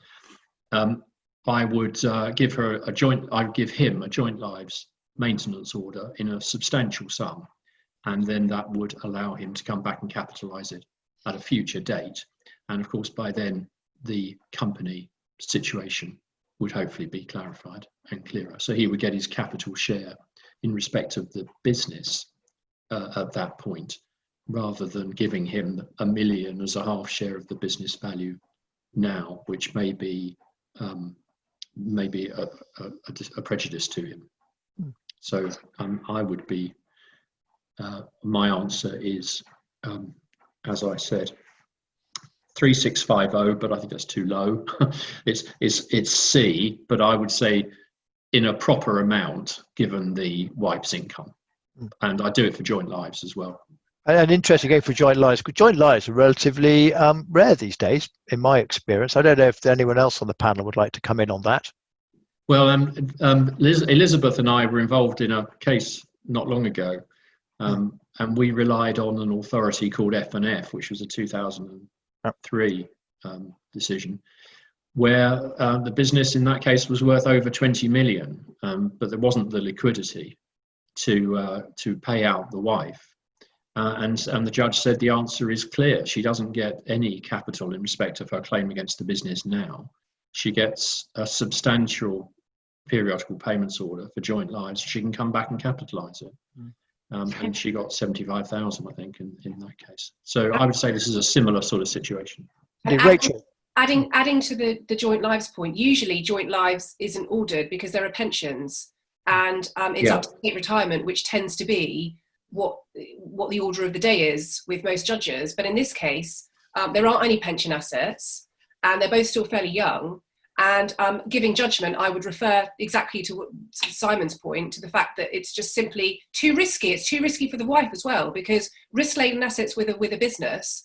I would give him a joint lives maintenance order in a substantial sum, and then that would allow him to come back and capitalise it at a future date. And of course, by then the company situation would hopefully be clarified and clearer. So he would get his capital share in respect of the business at that point, rather than giving him £1 million as a half share of the business value now, which may be a prejudice to him. So I would be, my answer is, as I said, 3650, but I think that's too low. It's C, but I would say in a proper amount given the wife's income. And I do it for joint lives as well. And interesting for joint lives, because joint lives are relatively rare these days, in my experience. I don't know if anyone else on the panel would like to come in on that. Well, Elizabeth and I were involved in a case not long ago, and we relied on an authority called F&F, which was a 2003 decision, where the business in that case was worth over 20 million, but there wasn't the liquidity to pay out the wife. And the judge said the answer is clear. She doesn't get any capital in respect of her claim against the business now. She gets a substantial periodical payments order for joint lives. She can come back and capitalise it. And she got 75,000, I think, in that case. So I would say this is a similar sort of situation. Rachel. Adding to the joint lives point, usually joint lives isn't ordered because there are pensions, and it's up to state retirement, which tends to be what the order of the day is with most judges. But in this case, there aren't any pension assets, and they're both still fairly young. And giving judgment, I would refer exactly to Simon's point, to the fact that it's just simply too risky. It's too risky for the wife as well, because risk-laden assets with a business,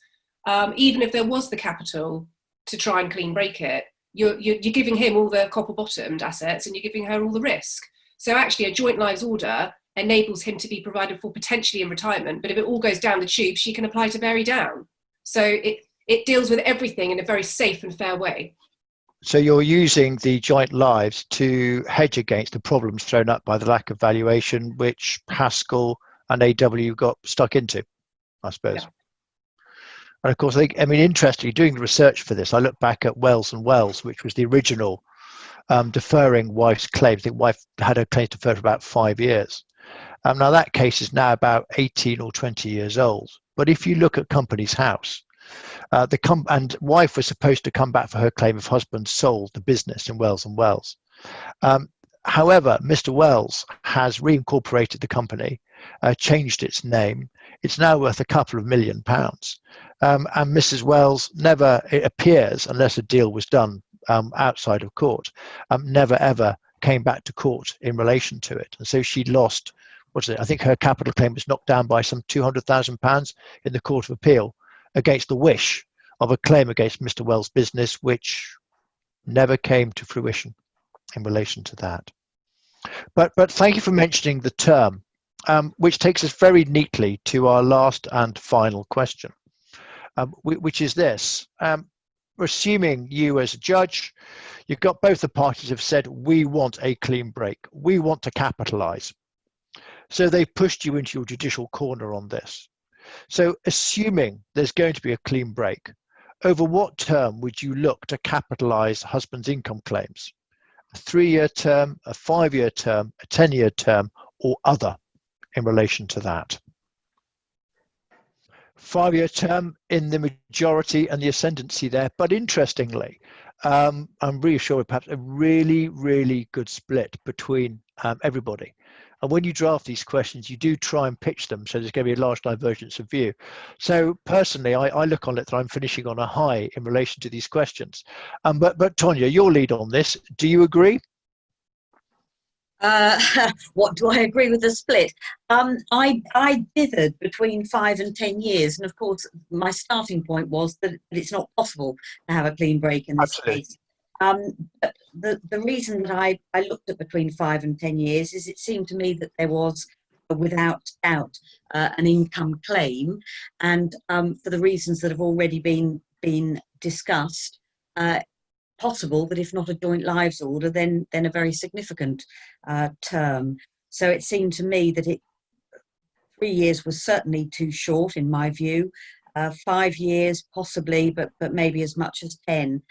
even if there was the capital to try and clean break it, you're giving him all the copper-bottomed assets and you're giving her all the risk. So actually a joint lives order enables him to be provided for potentially in retirement, but if it all goes down the tube, she can apply to vary down. So it deals with everything in a very safe and fair way. So you're using the joint lives to hedge against the problems thrown up by the lack of valuation, which Haskell and AW got stuck into, I suppose. Yeah. And of course, I mean, interestingly, doing the research for this, I looked back at Wells and Wells, which was the original deferring wife's claims. The wife had her claims deferred for about 5 years. Now that case is now about 18 or 20 years old. But if you look at Companies House, and wife was supposed to come back for her claim if husband sold the business in Wells and Wells. However, Mr. Wells has reincorporated the company, changed its name. It's now worth a couple of £1 million. And Mrs. Wells never, it appears, unless a deal was done outside of court, never ever came back to court in relation to it. And so she lost, I think her capital claim was knocked down by some £200,000 in the Court of Appeal against the wish of a claim against Mr. Wells' business, which never came to fruition in relation to that. But thank you for mentioning the term, which takes us very neatly to our last and final question, which is this. We're assuming you as a judge, you've got both the parties have said, we want a clean break. We want to capitalize. So they've pushed you into your judicial corner on this. So assuming there's going to be a clean break, over what term would you look to capitalize husband's income claims? A 3-year term, a 5-year term, a 10-year term, or other in relation to that? 5-year term in the majority and the ascendancy there, but interestingly, I'm reassured perhaps a really, really good split between everybody. And when you draft these questions, you do try and pitch them, so there's going to be a large divergence of view. So personally, I look on it that I'm finishing on a high in relation to these questions. But Tonya, your lead on this, do you agree? What do I agree with the split? I dithered between 5 and 10 years, and of course my starting point was that it's not possible to have a clean break in this case. But the reason that I looked at between 5 and 10 years is it seemed to me that there was, without doubt, an income claim, and for the reasons that have already been discussed, possible that if not a joint lives order, then a very significant term. So it seemed to me that 3 years was certainly too short in my view. 5 years possibly, but maybe as much as 10.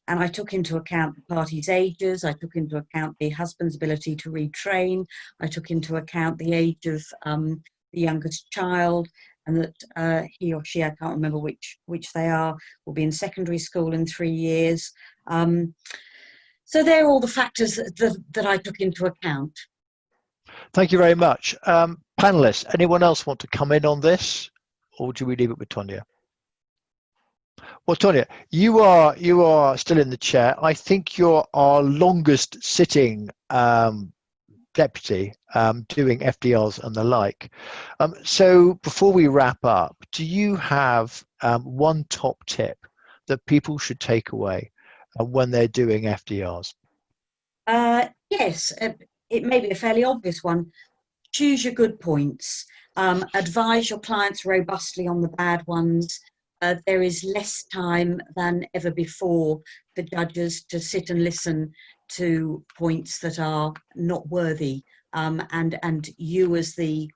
And I took into account the parties' ages, I took into account the husband's ability to retrain, I took into account the age of the youngest child, and that he or she, I can't remember which they are, will be in secondary school in 3 years. So they're all the factors that I took into account. Thank you very much. Panelists, anyone else want to come in on this, or do we leave it with Tonya? Well, Tonya, you are still in the chair. I think you're our longest sitting deputy doing FDRs and the like. So before we wrap up, do you have one top tip that people should take away when they're doing FDRs? Yes, it may be a fairly obvious one. Choose your good points. Advise your clients robustly on the bad ones. There is less time than ever before for judges to sit and listen to points that are not worthy, and you as the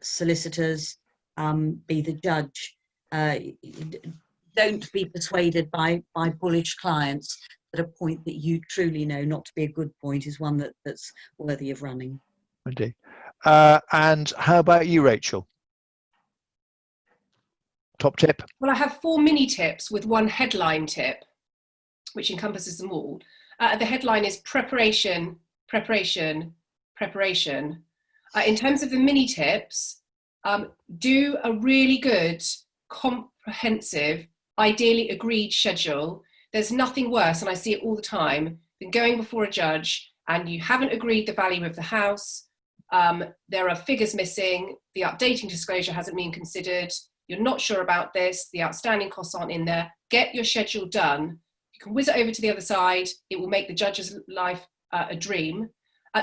solicitors, be the judge. Don't be persuaded by bullish clients that a point that you truly know not to be a good point is one that's worthy of running. Indeed. And how about you, Rachel? Top tip? Well, I have 4 mini tips with one headline tip, which encompasses them all. The headline is preparation, preparation, preparation. In terms of the mini tips, do a really good, comprehensive, ideally agreed schedule. There's nothing worse, and I see it all the time, than going before a judge and you haven't agreed the value of the house. There are figures missing, the updating disclosure hasn't been considered, you're not sure about this, the outstanding costs aren't in there. Get your schedule done. You can whiz it over to the other side. It will make the judge's life a dream.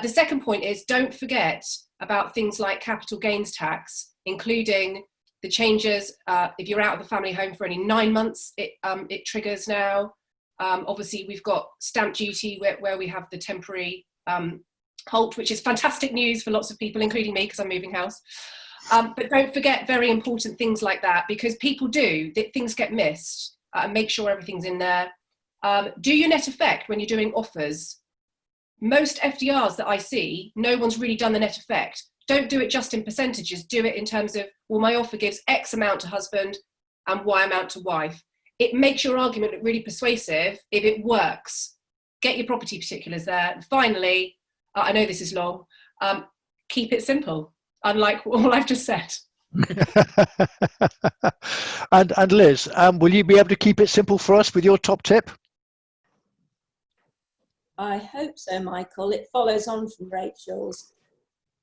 The second point is don't forget about things like capital gains tax, including The changes, if you're out of the family home for only 9 months, it triggers now. Obviously, we've got stamp duty where we have the temporary halt, which is fantastic news for lots of people, including me, because I'm moving house. But don't forget very important things like that, because people do, things get missed. Make sure everything's in there. Do your net effect when you're doing offers. Most FDRs that I see, no one's really done the net effect. Don't do it just in percentages. Do it in terms of, well, my offer gives X amount to husband and Y amount to wife. It makes your argument look really persuasive if it works. Get your property particulars there. And finally, I know this is long, keep it simple, unlike all I've just said. And Liz, will you be able to keep it simple for us with your top tip? I hope so, Michael. It follows on from Rachel's.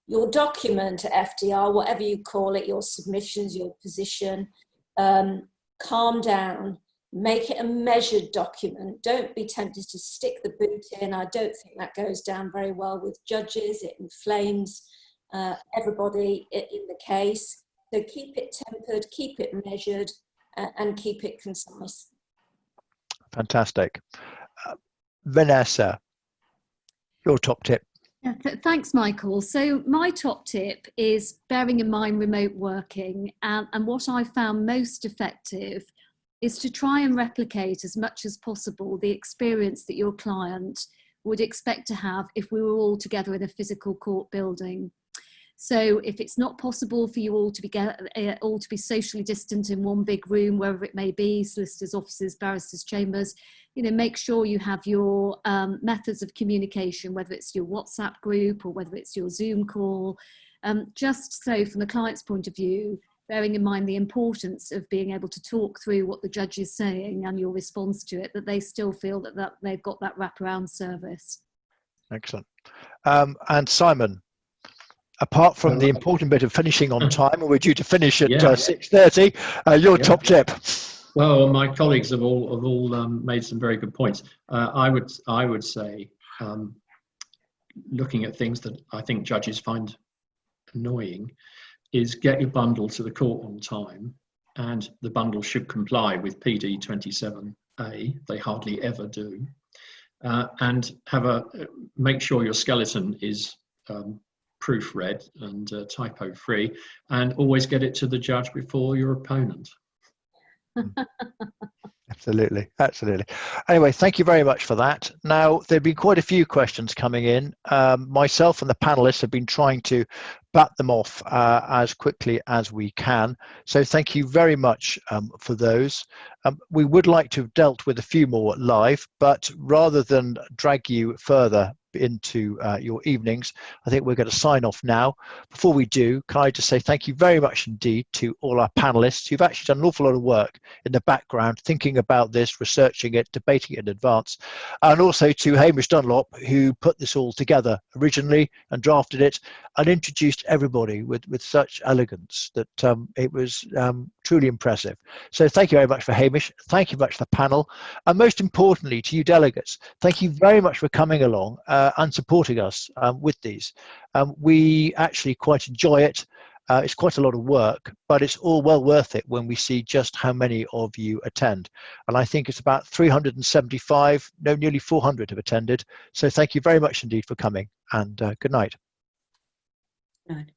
Your document at FDR, whatever you call it, your submissions, your position, calm down, make it a measured document. Don't be tempted to stick the boot in. I don't think that goes down very well with judges. It inflames everybody in the case. So keep it tempered, keep it measured, and keep it concise. Fantastic. Vanessa, your top tip. Yeah, thanks, Michael. So my top tip is bearing in mind remote working, and what I found most effective is to try and replicate as much as possible the experience that your client would expect to have if we were all together in a physical court building. So if it's not possible for you all to be socially distant in one big room, wherever it may be, solicitors' offices, barristers' chambers, make sure you have your methods of communication, whether it's your WhatsApp group or whether it's your Zoom call, just so from the client's point of view, bearing in mind the importance of being able to talk through what the judge is saying and your response to it, that they still feel that they've got that wraparound service. Excellent. And Simon, apart from the important bit of finishing on time, and we're due to finish at 6:30, your top tip. Well, my colleagues have all made some very good points. I would say, looking at things that I think judges find annoying, is get your bundle to the court on time, and the bundle should comply with PD 27A. They hardly ever do, and make sure your skeleton is proofread and typo free, and always get it to the judge before your opponent. Absolutely. Anyway, thank you very much for that. Now, there have been quite a few questions coming in. Myself and the panelists have been trying to bat them off as quickly as we can. So thank you very much for those. We would like to have dealt with a few more live, but rather than drag you further into your evenings, I think we're going to sign off now. Before we do, can I just say thank you very much indeed to all our panelists who've actually done an awful lot of work in the background, thinking about this, researching it, debating it in advance, and also to Hamish Dunlop, who put this all together originally and drafted it and introduced everybody with such elegance that it was truly impressive. So thank you very much for Hamish, thank you very much for the panel, and most importantly to you delegates, thank you very much for coming along and supporting us with these. We actually quite enjoy it. It's quite a lot of work, but it's all well worth it when we see just how many of you attend. And I think it's about 375, no, nearly 400 have attended. So thank you very much indeed for coming, and good night. Good night.